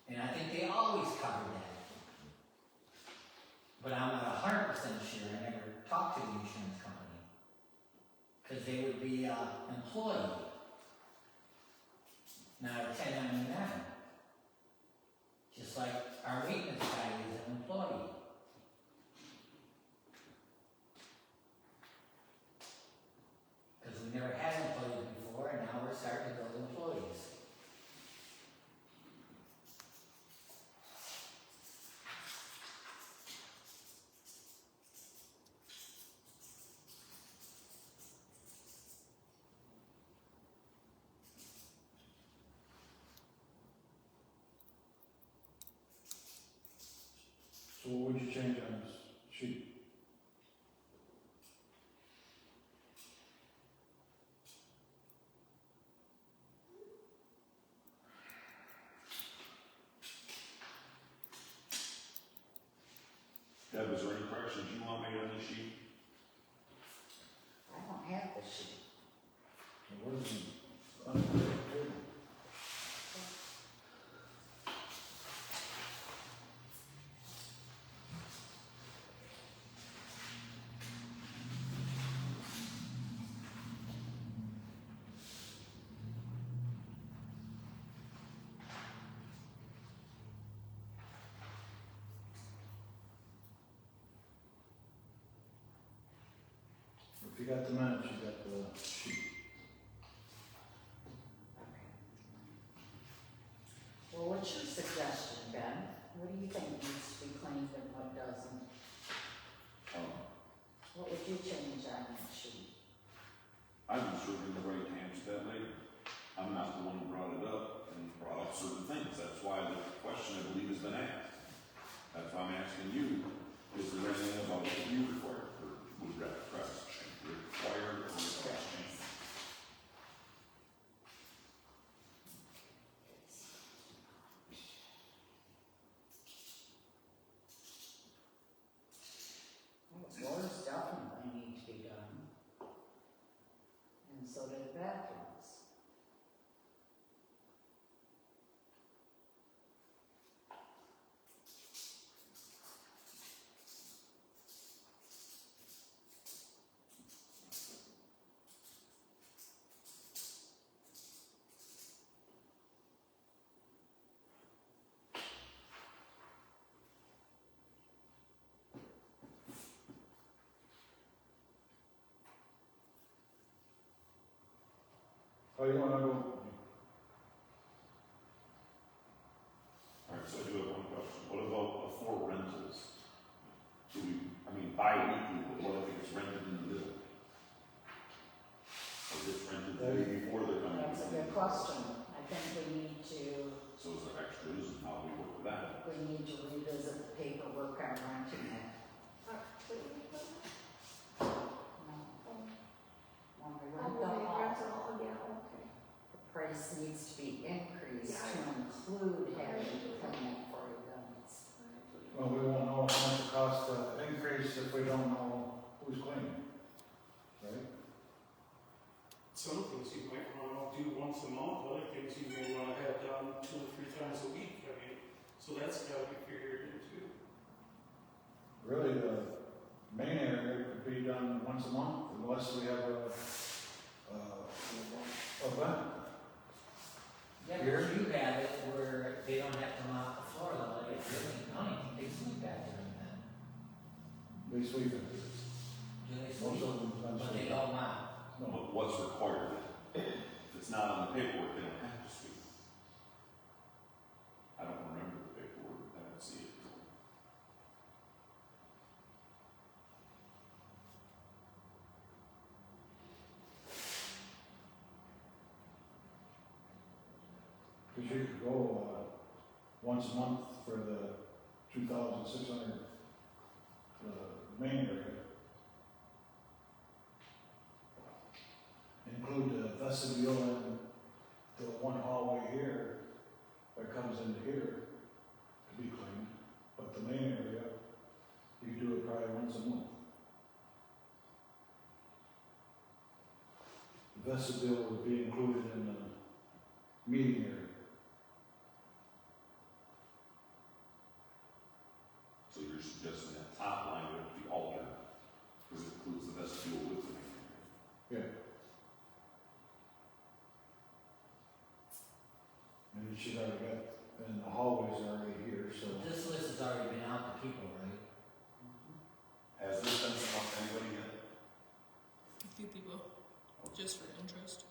Speaker 4: And I think they always cover that. But I'm not 100% sure, I never talked to the insurance company. Because they would be an employee, not a 1099. Just like our maintenance guy is an employee. Because we never had employees before, and now we're starting to build employees.
Speaker 1: So what would you change on this sheet?
Speaker 3: Deb, is there any corrections you want made on this sheet?
Speaker 2: I don't have the sheet.
Speaker 1: What is it? Under the table. If you got the minutes, you got the sheet.
Speaker 2: Okay. Well, what's your suggestion, Ben? What do you think needs to be cleaned and what doesn't? What would you change on that sheet?
Speaker 3: I'm reserving the right to answer that later. I'm not the one who brought it up and brought up certain things. That's why the question, I believe, has been asked. That's why I'm asking you, is there anything about what you require or would request? Require or request change?
Speaker 2: Well, the floors definitely need to be done. And so do the bathrooms.
Speaker 1: Oh, you wanna go?
Speaker 3: Alright, so I do have one question. What about for rentals? Do we, I mean, bi-weekly, but what if it's rented in the middle? Or it's rented the day before they're coming?
Speaker 2: That's a good question. I think we need to,
Speaker 3: So is there extras and how we work with that?
Speaker 2: we need to revisit the paperwork on renting it. No. When we rent the hall, the price needs to be increased to include having cleanup for events.
Speaker 1: Well, we won't know how much it costs to increase if we don't know who's cleaning, right?
Speaker 7: Some things you might want to do once a month, other things you may want to have done 2 or 3 times a week. I mean, so that's got to be figured in too.
Speaker 1: Really, the main area could be done once a month unless we have a event.
Speaker 4: Yeah,
Speaker 1: Here?
Speaker 4: but you have it where they don't have to mop the floor level, it's really, I don't even think sweep back there then.
Speaker 1: They sweep it.
Speaker 4: Do they
Speaker 1: Most
Speaker 4: sweep?
Speaker 1: of them don't
Speaker 4: But
Speaker 1: sweep.
Speaker 4: they don't mop.
Speaker 1: No.
Speaker 3: But what's required? If it's not on the paperwork, they don't have to sweep. I don't remember the paperwork, I don't see it.
Speaker 1: Because you could go once a month for the 2,600, the main area. Include the vestibule and the one hallway here that comes into here to be cleaned. But the main area, you do it probably once a month. The vestibule would be included in the meeting area.
Speaker 3: So you're suggesting that top line would be altered, because it includes the vestibule with the main area.
Speaker 1: Yeah. And she's already got, and the hallways are already here, so.
Speaker 4: This list has already been out to people, right?
Speaker 3: Has this been sent out to anybody yet?
Speaker 6: A few people, just for interest.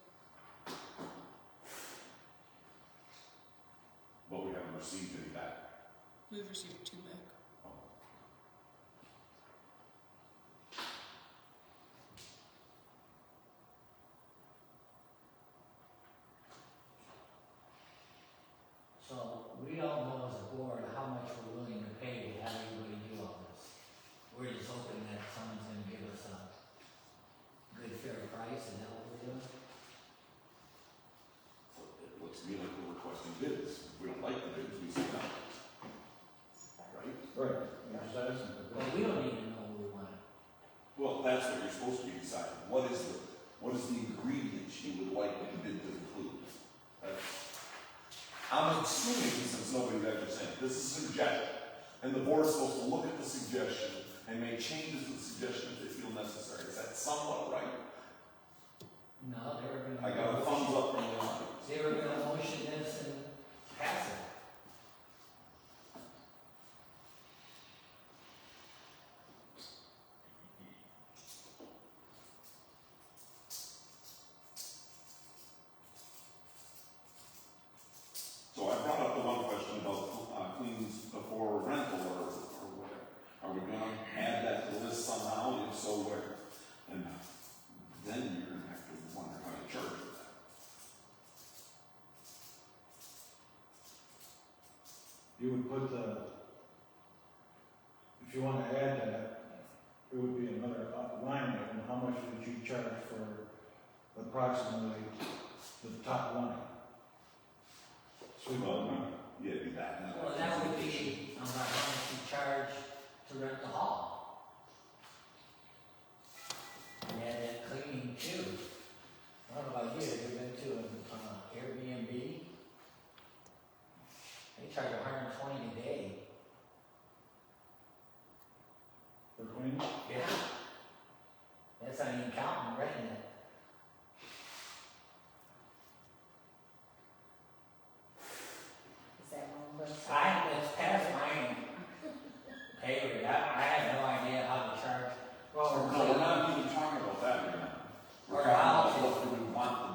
Speaker 3: But we haven't received any back.
Speaker 6: We've received 2 back.
Speaker 4: So we don't know as a board how much we're willing to pay to have everybody do all this. We're just hoping that someone's gonna give us a good fair price, is that what we're doing?
Speaker 3: It looks to me like we're requesting bids. If we don't like the bids, we say no. Right?
Speaker 1: Right, I'm just asking.
Speaker 4: Well, we don't even know what we want.
Speaker 3: Well, that's what you're supposed to be deciding. What is the ingredients you would like the bid to include? I'm assuming, since nobody's actually saying, this is a suggestion, and the board's supposed to look at the suggestion and make changes to the suggestion if they feel necessary. Is that somewhat right?
Speaker 4: No, they were gonna.
Speaker 3: I got a thumbs up from the audience.
Speaker 4: They were gonna motion this and pass it.
Speaker 3: So I brought up the one question about cleans before rental or whatever. Are we gonna add that to the list somehow? If so, where? And then you're gonna have to wonder how to charge for that.
Speaker 1: You would put if you want to add that, it would be another line item. How much would you charge for approximately the top line? Sweep
Speaker 3: Well,
Speaker 1: up.
Speaker 3: yeah, do that.
Speaker 4: Well, that would be, how much you charge to rent the hall. And then that cleaning too. I don't know about you, have you been to an Airbnb? They charge $120 a day.
Speaker 1: For cleaning?
Speaker 4: Yeah. That's not even counting renting it.
Speaker 2: Is that one list?
Speaker 4: It's past my pay rate. I have no idea how to charge.
Speaker 3: No, we're not even talking about that right now. We're
Speaker 4: Or
Speaker 3: talking
Speaker 4: how
Speaker 3: about
Speaker 4: to-
Speaker 3: what do we want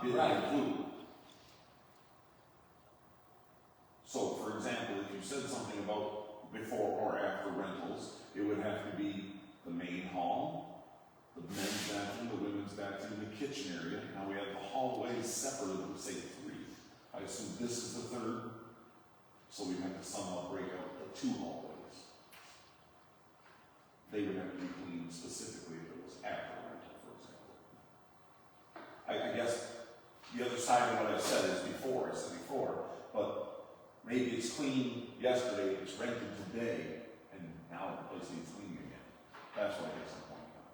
Speaker 3: about before or after rentals, it would have to be the main hall, the men's bathroom, the women's bathroom, the kitchen area. Now we have the hallways separated with, say, 3. I assume this is the 3rd, so we have to somehow break out the 2 hallways. They would have to be cleaned specifically if it was after rental, for example. I guess the other side of what I said is before, but maybe it's clean yesterday, it's rented today, and now the place needs cleaning again. That's what I guess I'm pointing out.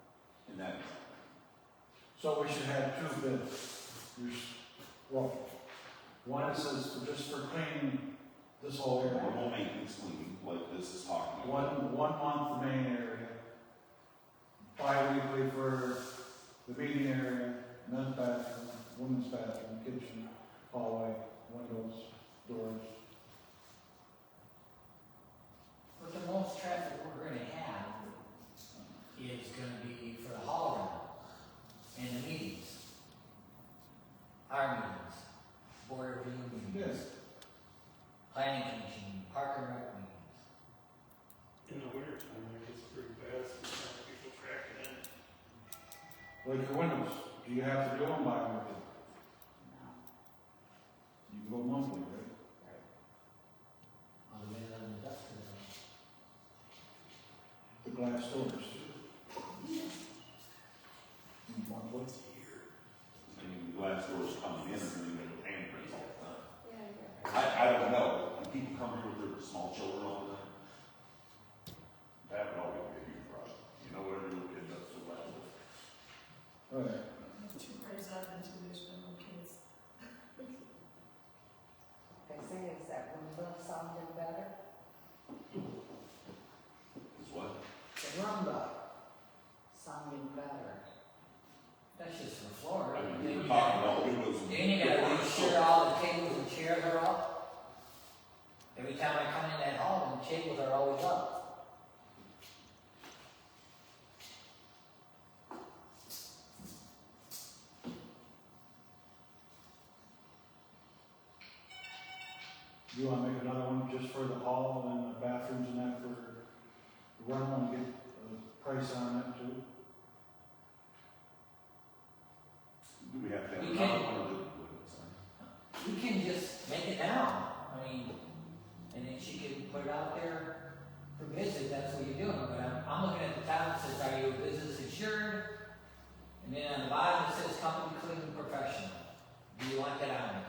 Speaker 3: And that is.
Speaker 1: So we should have 2 bids. Well, one that says just for cleaning this whole area.
Speaker 3: Normal maintenance cleaning, like this is talking about.
Speaker 1: One month, the main area. Bi-weekly for the meeting area, men's bathroom, women's bathroom, kitchen, hallway, windows, doors.
Speaker 4: But the most traffic we're gonna have is gonna be for the hall rental and the meetings. Our meetings, board of review meetings, planning commission, park and rec meetings.
Speaker 7: In the winter time, it gets pretty bad, sometimes people track it in.
Speaker 1: Like your windows, do you have to do them bi-weekly?
Speaker 2: No.
Speaker 1: You can go monthly, right?
Speaker 4: On the way on the dusk zone.
Speaker 1: The glass doors. Monthly?
Speaker 3: I mean, the glass doors coming in and then you have handprints all the time.
Speaker 5: Yeah, yeah.
Speaker 3: I don't know. Do people come here with their small children all the time? That would always be a huge problem. You know, whatever little kid does to glass door.
Speaker 1: Right.
Speaker 9: 2 cars up into these little kids.
Speaker 2: They say, is that Roomba sounding better?
Speaker 3: Is what?
Speaker 2: The Roomba sounding better.
Speaker 4: That's just for the floor.
Speaker 3: I
Speaker 4: Then
Speaker 3: mean,
Speaker 4: you
Speaker 3: we're talking
Speaker 4: gotta-
Speaker 3: about windows and.
Speaker 4: Then you gotta make sure all the tables and chairs are up. Every time I come in that hall, the tables are always up.
Speaker 1: Do you want to make another one just for the hall and the bathrooms and that for the rental and get a price on that too?
Speaker 3: Do we have to have
Speaker 4: You
Speaker 3: another
Speaker 4: can-
Speaker 3: one or sorry?
Speaker 4: You can just make it down, I mean, and then she can put it out there for bids if that's what you're doing, but I'm looking at the top, it says, are you a business insured? And then on the bottom, it says company cleaning professional. Do you want that on there?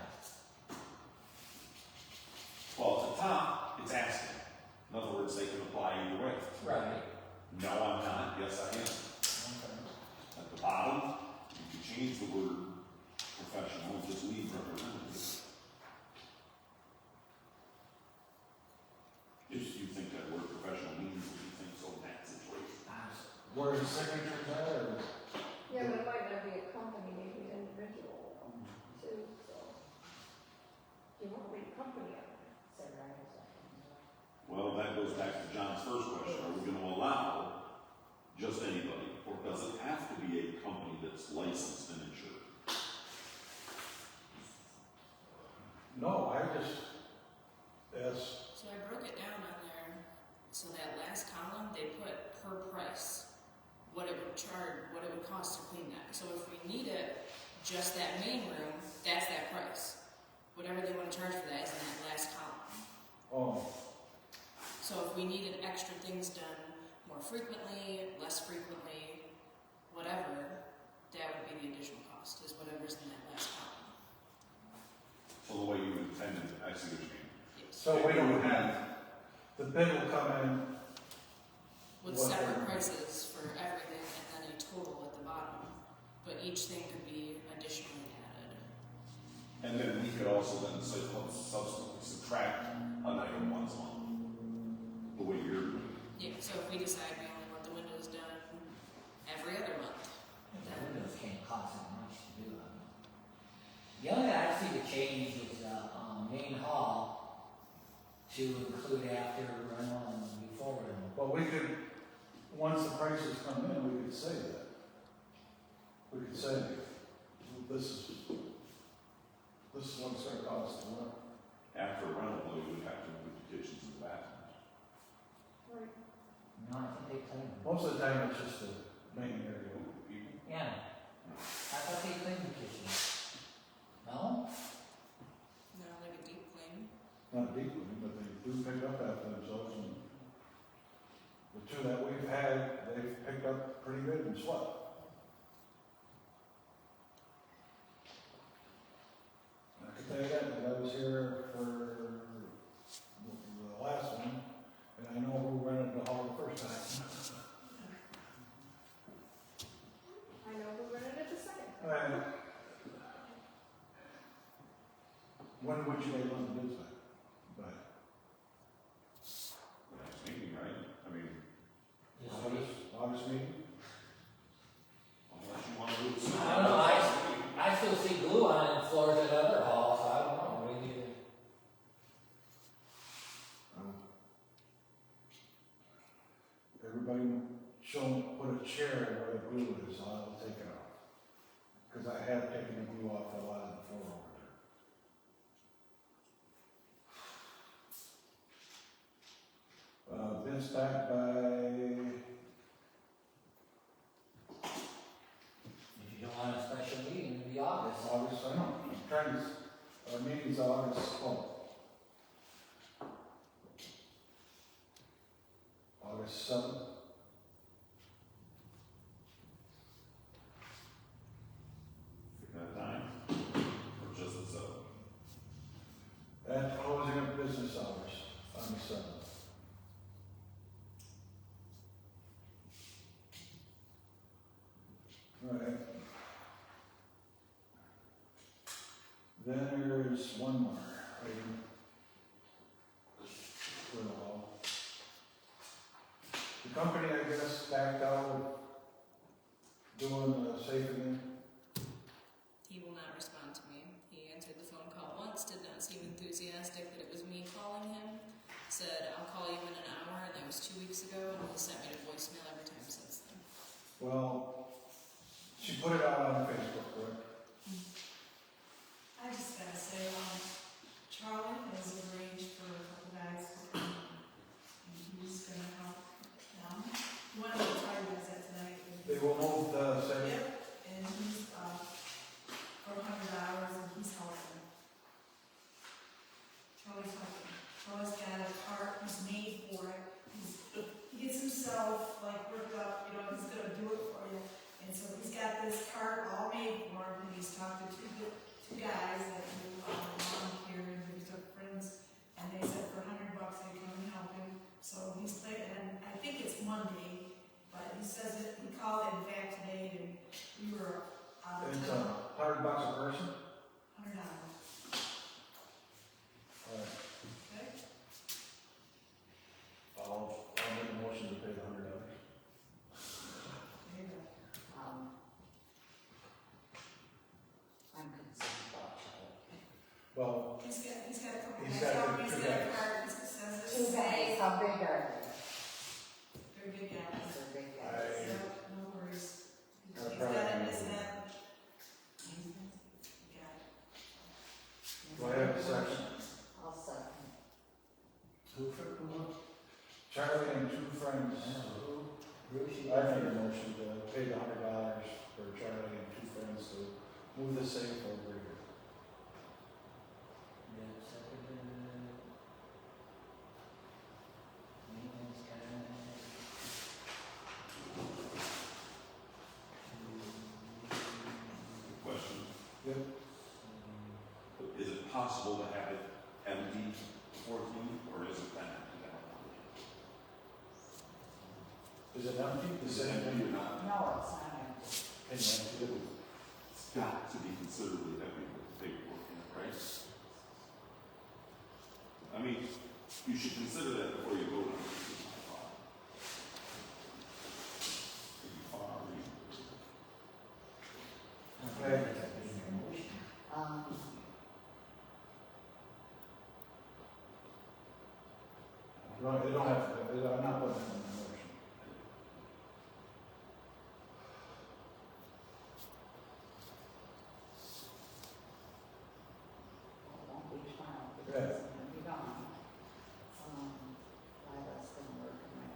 Speaker 3: Well, at the top, it's asking. In other words, they can apply either way.
Speaker 4: Right.
Speaker 3: No, I'm not. Yes, I am. At the bottom, you can change the word professional and just leave representative. If you think that word professional means what you think so in that situation.
Speaker 1: Where the signatures at, or?
Speaker 5: Yeah, but it might not be a company, maybe an individual too, so. You want to be a company on it.
Speaker 2: Is that right?
Speaker 3: Well, that goes back to John's first question. Are we going to allow just anybody? Or does it have to be a company that's licensed and insured?
Speaker 1: No, I just, as,
Speaker 6: So I broke it down on there, so that last column, they put per price, what it would charge, what it would cost to clean that. So if we needed just that main room, that's that price. Whatever they want to charge for that is in that last column.
Speaker 1: oh,
Speaker 6: So if we needed extra things done more frequently, less frequently, whatever, that would be the additional cost, is whatever's in that last column.
Speaker 3: So the way you intended, I see what you mean.
Speaker 6: Yes.
Speaker 1: so we don't have, the bid will come in,
Speaker 6: With
Speaker 1: What-
Speaker 6: separate prices for everything and then a total at the bottom. But each thing could be additionally added.
Speaker 3: And then we could also then say, subsequently subtract an item once a month. The way you're doing it.
Speaker 6: Yeah, so if we decide we only want the windows done every other month,
Speaker 4: The windows can't cost that much to do. The only thing I see the change is, main hall to include after rental and before rental.
Speaker 1: but we could, once the prices come in, we could say that. We could say, this is what it's gonna cost to run.
Speaker 3: After a rental, though, you would have to include the kitchens and the bathrooms.
Speaker 5: Right.
Speaker 4: No, I think they clean them.
Speaker 1: Most of the time, it's just the main area.
Speaker 4: Yeah. I thought they cleaned the kitchen. No?
Speaker 6: No, like a deep clean.
Speaker 1: Not deeply, but they do pick up after themselves, and the two that we've had, they've picked up pretty good and swept. I can tell you that, because I was here for the last one, and I know who rented the hall the first time.
Speaker 5: I know who rented it the second.
Speaker 1: When would you like to do that? But
Speaker 3: Next meeting, right? I mean,
Speaker 4: This week.
Speaker 1: August meeting?
Speaker 3: unless you wanna do it
Speaker 4: I
Speaker 3: sooner.
Speaker 4: don't know, I still see glue on the floors at other halls, so I don't know, we need to.
Speaker 1: Everybody put a chair where the glue is, so I'll take it off. Because I have taken the glue off a lot of the floor over there. Bids back by,
Speaker 4: If you don't want a special meeting, it'll be August.
Speaker 1: August, I know, I'm trying to, our meeting's August, August 7th.
Speaker 3: That time, or just the seven?
Speaker 1: At closing of business hours on the 7th. Alright. Then there's one more item. For the hall. The company, I guess, backed out of doing the safe again.
Speaker 6: He will not respond to me. He answered the phone call once, did not seem enthusiastic that it was me calling him. Said, I'll call you in an hour, and that was 2 weeks ago, and he sent me to voicemail every time since then.
Speaker 1: Well, she put it out on Facebook, correct?
Speaker 9: I just gotta say, Charlie has arranged for a couple guys to come, and he's gonna help them. One of the Charlie was at tonight.
Speaker 1: They will move the safe.
Speaker 9: Yep, and he's, for $100, and he's helping. Charlie's helping. Charlie's got a cart, he's made for it. He gets himself, like, worked up, you know, he's gonna do it for you. And so he's got this cart all made for him, and he's talked to two guys that do volunteer, and he took friends, and they said for $100 they come and help him. So he's playing, and I think it's Monday, but he says that he called in back today, and we were out of
Speaker 1: It's
Speaker 9: town.
Speaker 1: $100 a person.
Speaker 9: $100.
Speaker 1: Alright,
Speaker 9: Okay?
Speaker 1: I'll make a motion to pay the $100.
Speaker 9: There you go.
Speaker 2: I'm concerned about Charlie.
Speaker 1: Well,
Speaker 9: He's got a couple
Speaker 1: He's
Speaker 9: guys
Speaker 1: got
Speaker 9: helping,
Speaker 1: two
Speaker 9: he's got a
Speaker 1: guys.
Speaker 9: cart, he says it's
Speaker 2: Two guys,
Speaker 9: safe.
Speaker 2: how big are they?
Speaker 9: They're good guys.
Speaker 2: They're big
Speaker 1: I-
Speaker 2: guys.
Speaker 9: So, no worries. He's
Speaker 1: I'll
Speaker 9: got
Speaker 1: try
Speaker 9: him,
Speaker 1: to-
Speaker 9: his head. Got it.
Speaker 1: do I have a second?
Speaker 2: I'll second.
Speaker 1: Who? Charlie and two friends.
Speaker 4: Bruce, you
Speaker 1: I made a motion to pay the $100 for Charlie and two friends to move the safe over here.
Speaker 4: Yeah, seconded. Maintenance guy.
Speaker 3: Question,
Speaker 1: Yep.
Speaker 3: is it possible to have it empty before it's moved, or is it that empty now?
Speaker 1: Is it empty?
Speaker 3: Is it empty or not?
Speaker 2: No, it's not empty.
Speaker 1: Can you empty it?
Speaker 3: It's got to be considerably heavy with the paperwork in it, right? I mean, you should consider that before you vote on it. Maybe far,
Speaker 1: Okay. No, they don't have to, I'm not putting it in the motion.
Speaker 2: It won't be tomorrow, because
Speaker 1: Right.
Speaker 2: it's gonna be gone. Lila's gonna work in my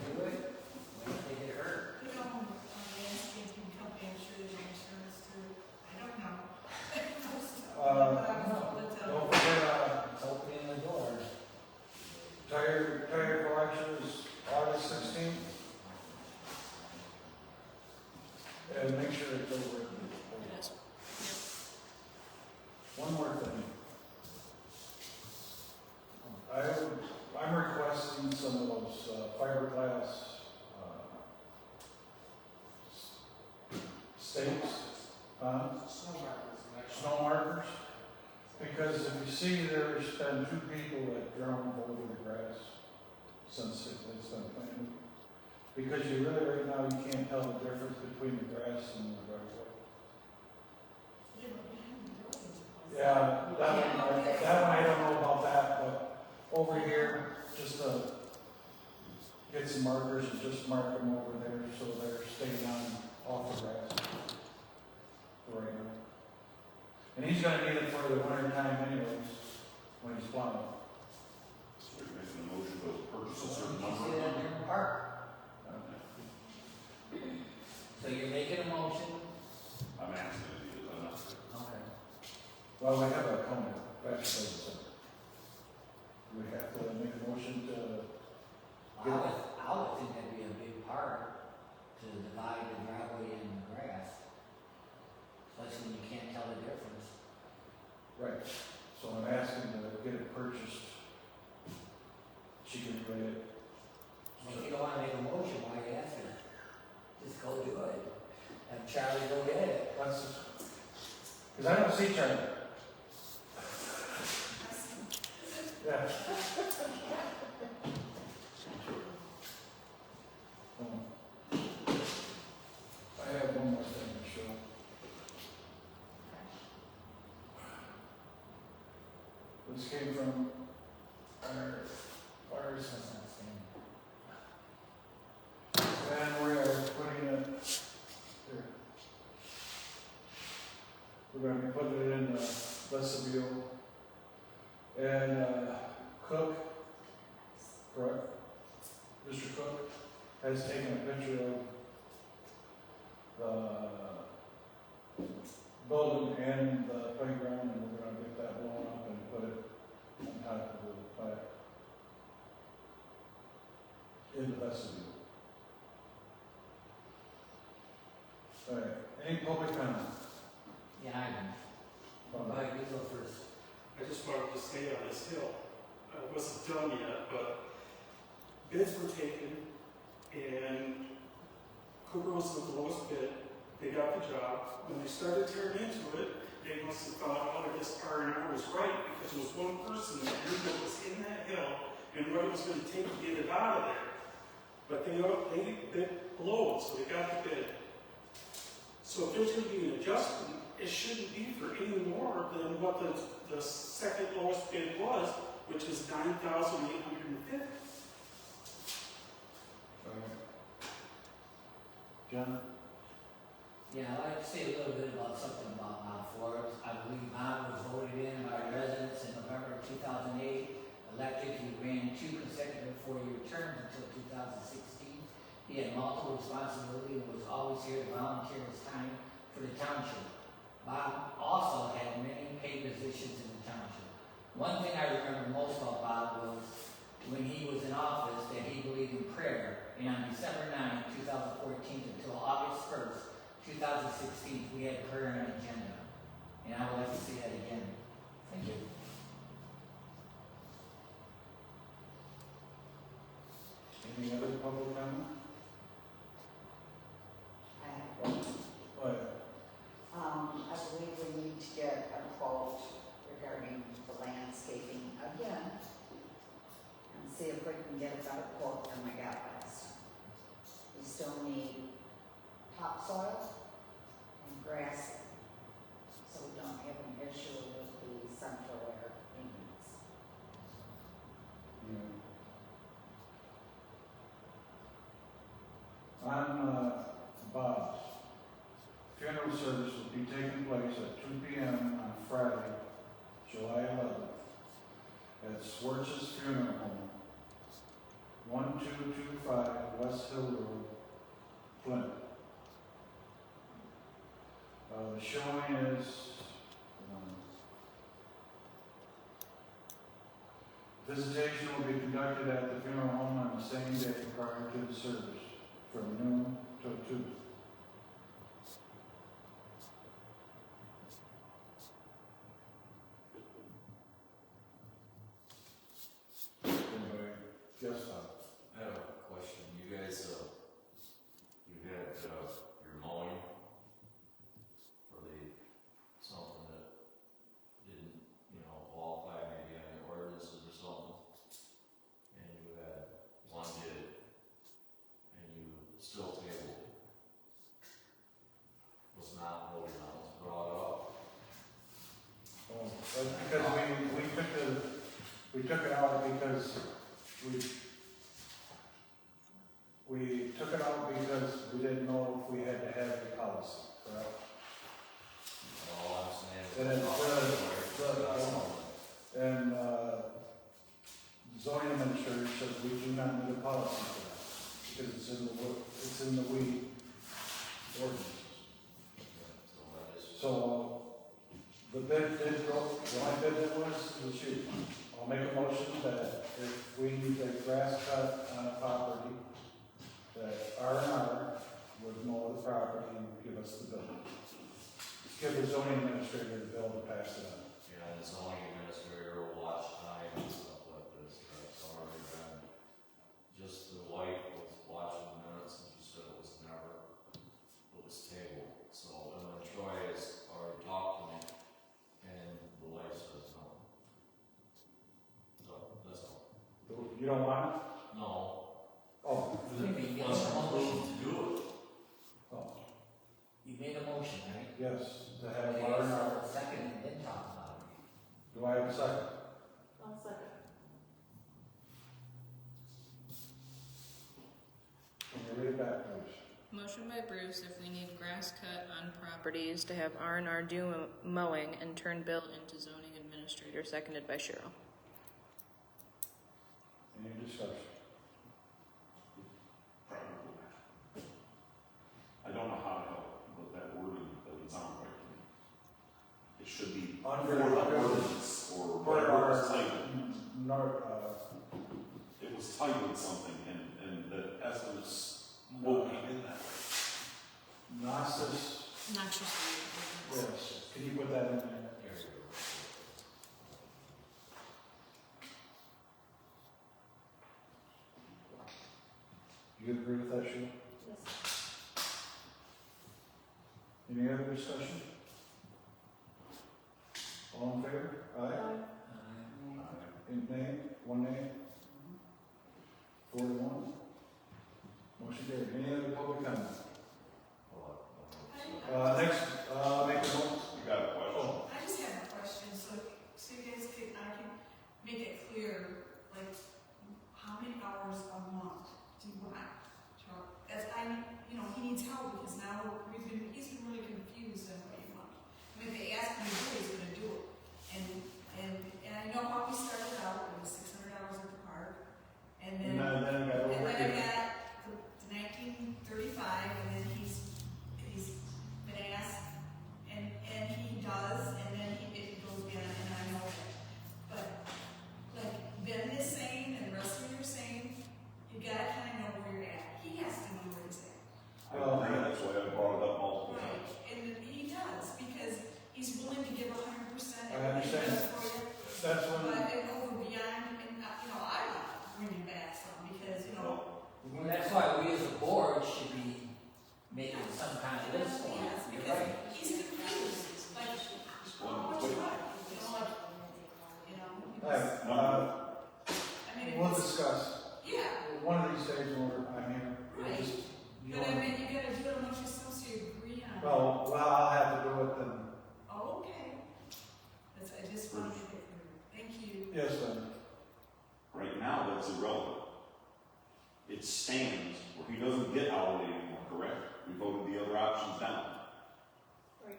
Speaker 4: do it, what if they get hurt?
Speaker 9: You know, landscaping company, I'm sure there's insurance too. I don't know. But I was told to tell.
Speaker 1: Don't forget,
Speaker 4: It's opening the door.
Speaker 1: tire collection is August 16th. And make sure it's over.
Speaker 6: Yes.
Speaker 1: One more thing. I'm requesting some of those fiberglass stakes, snow markers. Because if you see, there's been 2 people that drowned over the grass since it's been planted. Because you really, right now, you can't tell the difference between the grass and the driveway. Yeah, that one I don't know about that, but over here, just to get some markers and just mark them over there so they're staying off the grass for right now. And he's gonna need it for the winter time anyways, when he's plowing.
Speaker 3: So you're making a motion to purchase a certain
Speaker 4: You
Speaker 3: number
Speaker 4: see
Speaker 3: of
Speaker 4: that
Speaker 3: them?
Speaker 4: in the park. So you're making a motion?
Speaker 3: I'm asking it because I'm not sure.
Speaker 4: Okay.
Speaker 1: Well, we have a county vegetable center. We have to make a motion to,
Speaker 4: I would think that'd be a big part to divide the driveway and the grass. Especially when you can't tell the difference.
Speaker 1: right, so I'm asking to get it purchased. She can relay it.
Speaker 4: If you don't wanna make a motion, why are you asking? Just go do it. Have Charlie go get it.
Speaker 1: Because I don't see Charlie. Yeah. I have one more thing to show. This came from our fire
Speaker 4: That's
Speaker 1: system.
Speaker 4: not standing.
Speaker 1: And we are putting it here. We're going to be putting it in the vestibule. And Cook, correct? Mr. Cook has taken a picture of the building and the playground, and we're going to get that blown up and put it on top of the plaque in the vestibule. All right, any public comment?
Speaker 4: Yeah, I know. All right, you go first.
Speaker 7: I just wanted to stay on this hill. It wasn't done yet, but bids were taken, and Cooper was the lowest bid. They got the job. When they started tearing into it, they must have thought, oh, I guess R&R was right, because there was one person that knew what was in that hill and what it was going to take to get it out of there. But they bid below, so they got the bid. So if there's going to be an adjustment, it shouldn't be for any more than what the second lowest bid was, which is $9,850.
Speaker 1: John?
Speaker 4: Yeah, I'd like to say a little bit about something about Mount Forbes. I believe Mount was voted in by residents in November of 2008. Elected, he ran 2 consecutive 4-year terms until 2016. He had multiple responsibilities and was always here to volunteer his time for the township. Bob also had many paid positions in the township. One thing I remember most about Bob was when he was in office that he believed in prayer. And on December 9, 2014 until August 1st, 2016, we had prayer on the agenda. And I would like to see that again. Thank you.
Speaker 1: Any other public comment?
Speaker 2: I have one.
Speaker 1: Go ahead.
Speaker 2: I believe we need to get a quote regarding the landscaping again and see if we can get a better quote than we got last time. We still need topsoil and grass, so we don't have an issue with the central air units.
Speaker 1: On Bob's, funeral service will be taking place at 2 p.m. on Friday, July 11th, at Swartz's Funeral Home, 1225 West Hill Road, Flint. The showing is, visitation will be conducted at the funeral home on the same day prior to the service, from noon till 2. Anybody guess that?
Speaker 10: I have a question. You guys, you had, your mowing for something that didn't, qualify maybe on your ordinances or something. And you had one did, and you still tabled. Was not voted on, was brought up.
Speaker 1: Oh, that's because we took it out because we took it out because we didn't know if we had to have the policy, correct?
Speaker 10: All I'm saying is.
Speaker 1: And zoning administrator says we do not need a policy for that, because it's in the we ordinances. So, the bid did go, the only bid that was you. I'll make a motion that if we need a grass cut on a property, that R&R would mow the property and give us the bill. Give the zoning administrator the bill to pass it on.
Speaker 10: Yeah, and the zoning administrator will watch time and stuff like this, that's already been, just the wife was watching the minutes and she said it was tabled. So, and then Troy has already talked to me, and the wife says no. So, that's all.
Speaker 1: You don't want it?
Speaker 10: No.
Speaker 1: Oh.
Speaker 10: It wasn't approved to do it.
Speaker 1: Oh,
Speaker 4: You made a motion, right?
Speaker 1: yes, to have
Speaker 4: Okay,
Speaker 1: R&R.
Speaker 4: so second, and then talk about it.
Speaker 1: Do I have a second?
Speaker 5: I'll second.
Speaker 1: Can you read it back, please?
Speaker 6: Motion by Bruce if we need grass cut on properties to have R&R do mowing and turn bill into zoning administrator, seconded by Cheryl.
Speaker 1: Any discussion?
Speaker 3: I don't know how to help, but that wording doesn't sound right to me. It should be
Speaker 1: Under
Speaker 3: ordinance or
Speaker 1: For
Speaker 3: whatever it was
Speaker 1: our,
Speaker 3: titled. It was titled something, and the estimates won't be in that.
Speaker 1: Gnosis,
Speaker 6: Noxious weed.
Speaker 1: yes, can you put that in there? You agree with that, Sheila?
Speaker 5: Yes.
Speaker 1: Any other discussion? All in favor? Aye. Any nay? One nay? 4 to 1. Motion carried. Any other public comment? Next, make a motion.
Speaker 3: You got a question?
Speaker 1: Oh,
Speaker 9: I just have a question, so you guys can, I can make it clear, like, how many hours a month do you want? That's, he needs help because now he's been really confused on what he wants. I mean, if they ask him to do it, he's gonna do it. And I know how we started out, it was 600 hours at the park, and then
Speaker 1: I got over
Speaker 9: I
Speaker 1: here.
Speaker 9: got the 1935, and then he's been asked, and he does, and then it goes beyond, and I know that. But, like Ben is saying, and the rest of you are saying, you gotta kind of know where you're at. He has to know where he's at.
Speaker 3: I agree, that's why I brought it up multiple
Speaker 9: Right,
Speaker 3: times.
Speaker 9: and he does, because he's willing to give 100%
Speaker 1: I
Speaker 9: everything he
Speaker 1: understand.
Speaker 9: does for you.
Speaker 1: That's when,
Speaker 9: But it over beyond, and, I would bring him back some, because,
Speaker 4: Well, that's why we as a board should be making some kind of list for
Speaker 9: yes,
Speaker 4: it. You're
Speaker 9: because
Speaker 4: right.
Speaker 9: he's confused, like, what's right,
Speaker 1: alright,
Speaker 9: I mean,
Speaker 1: we'll discuss.
Speaker 9: yeah,
Speaker 1: One of these days when I'm here, we'll
Speaker 9: Right.
Speaker 1: just, you
Speaker 9: but I
Speaker 1: know,
Speaker 9: mean, you gotta do it amongst yourselves so you agree on it.
Speaker 1: well, I'll have to do it then.
Speaker 9: Oh, okay. I just wanted to get clear. Thank you.
Speaker 1: Yes, then.
Speaker 3: Right now, that's irrelevant. It stands where he doesn't get hourly anymore, correct? We voted the other options down.
Speaker 5: Right.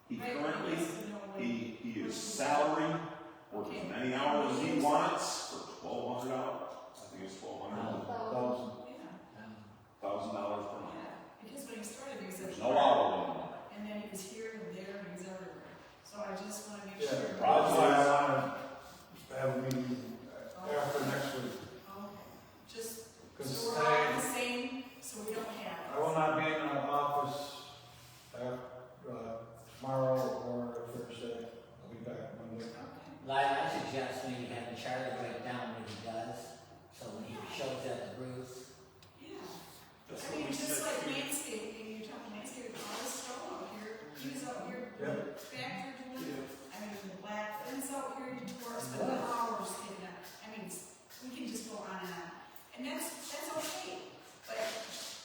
Speaker 3: He
Speaker 9: Right,
Speaker 3: currently,
Speaker 9: he has to know what-
Speaker 3: he is salary, works as many hours as he wants for $1,200.
Speaker 1: I think
Speaker 3: think it's $1,200,
Speaker 1: $1,000.
Speaker 9: Yeah,
Speaker 3: $1,000 per month.
Speaker 9: yeah, because when he started, he was at.
Speaker 3: There's no auto anymore.
Speaker 9: And then he was here and there and he was everywhere. So I just wanna make
Speaker 1: Yeah,
Speaker 9: sure.
Speaker 1: that's why I wanna have a meeting after next week.
Speaker 9: Okay, just,
Speaker 1: Because
Speaker 9: so we're all the same, so we don't have.
Speaker 1: I will not be in the office tomorrow or Thursday. I'll be back Monday.
Speaker 9: Okay.
Speaker 4: Like, I suggest maybe having Charlie write down what he does, so when he shows at the booth.
Speaker 9: Yeah.
Speaker 7: That's
Speaker 9: I
Speaker 7: what
Speaker 9: mean,
Speaker 7: we
Speaker 9: just
Speaker 7: said.
Speaker 9: like landscaping, you're talking landscaping, all this stuff out here, he was out here,
Speaker 1: Yep.
Speaker 9: back there doing,
Speaker 7: Yeah.
Speaker 9: I mean, the black fence out here, he tore us for hours taking it. I mean, we can just go on. And that's okay, but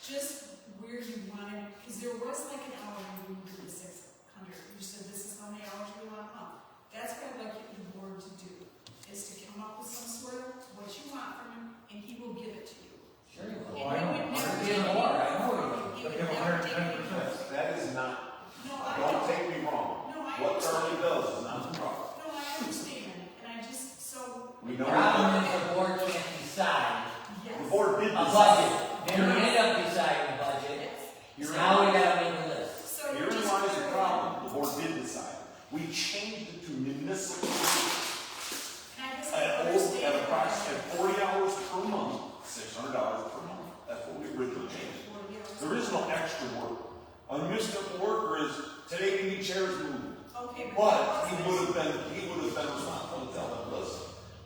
Speaker 9: just where you wanted, because there was like an hour when we did the 600, you said this is how many hours we want a month. That's what I'd like the board to do, is to come up with some sort of what you want from him, and he will give it to you.
Speaker 4: Sure you will.
Speaker 1: Oh, I know.
Speaker 9: And he would never
Speaker 4: Give
Speaker 9: take
Speaker 4: more, I
Speaker 9: anything
Speaker 4: know
Speaker 9: from
Speaker 4: he
Speaker 9: you.
Speaker 4: will.
Speaker 9: He
Speaker 1: But
Speaker 9: would
Speaker 1: give
Speaker 9: never take
Speaker 1: 110%.
Speaker 9: anything.
Speaker 3: That is not,
Speaker 9: No, I
Speaker 3: don't
Speaker 9: know.
Speaker 3: take me wrong.
Speaker 9: No, I
Speaker 3: What
Speaker 9: understand.
Speaker 3: Charlie does is not the problem.
Speaker 9: No, I understand, and I just, so.
Speaker 3: We
Speaker 4: The
Speaker 3: know
Speaker 4: problem
Speaker 3: that.
Speaker 4: is the board can't decide
Speaker 9: Yes.
Speaker 3: The board did
Speaker 4: a
Speaker 3: decide.
Speaker 4: budget, then we end up deciding a budget,
Speaker 9: Yes.
Speaker 4: now we gotta make a list.
Speaker 9: So
Speaker 3: Herein
Speaker 9: just
Speaker 3: lies the
Speaker 9: clear it
Speaker 3: problem.
Speaker 9: up.
Speaker 3: The board did decide. We changed it to municipal
Speaker 9: And I just
Speaker 3: at
Speaker 9: understand.
Speaker 3: approximately 40 hours per month, $600 per month. That's what we originally changed. There is no extra work. A municipal worker is, today we need chairs moved.
Speaker 9: Okay,
Speaker 3: But he would have been responsible to tell them, listen,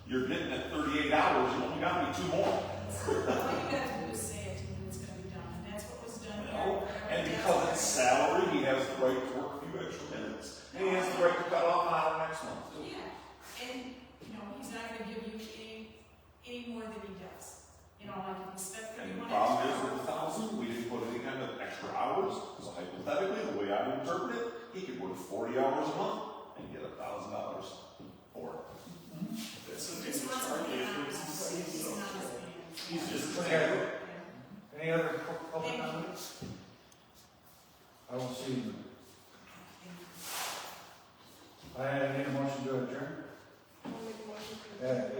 Speaker 3: you're getting at 38 hours, you only got me 2 more.
Speaker 9: All you gotta do is say it, and it's gonna be done, and that's what was done
Speaker 3: You
Speaker 9: here.
Speaker 3: know? And because it's salary, he has the right to work a few extra minutes. And he has the right to cut off an hour next month. too.
Speaker 9: Yeah, and, you know, he's not gonna give you any more than he does. You know, like, if he spent
Speaker 3: And the
Speaker 9: 31
Speaker 3: problem is
Speaker 9: extra
Speaker 3: with the 1,000, we didn't put any kind of extra hours, because hypothetically, the way I interpret it, he could work 40 hours a month and get $1,000 for it.
Speaker 7: That's
Speaker 9: He
Speaker 7: something
Speaker 9: just
Speaker 7: that
Speaker 9: wants to
Speaker 7: Charlie
Speaker 9: be
Speaker 7: is
Speaker 9: honest,
Speaker 7: doing.
Speaker 9: he's an honest man.
Speaker 7: He's just
Speaker 1: Okay.
Speaker 7: saying.
Speaker 1: Any other public
Speaker 9: Thank you.
Speaker 1: comments? I will see you. I need a motion to adjourn
Speaker 5: I'll make a motion to.
Speaker 1: at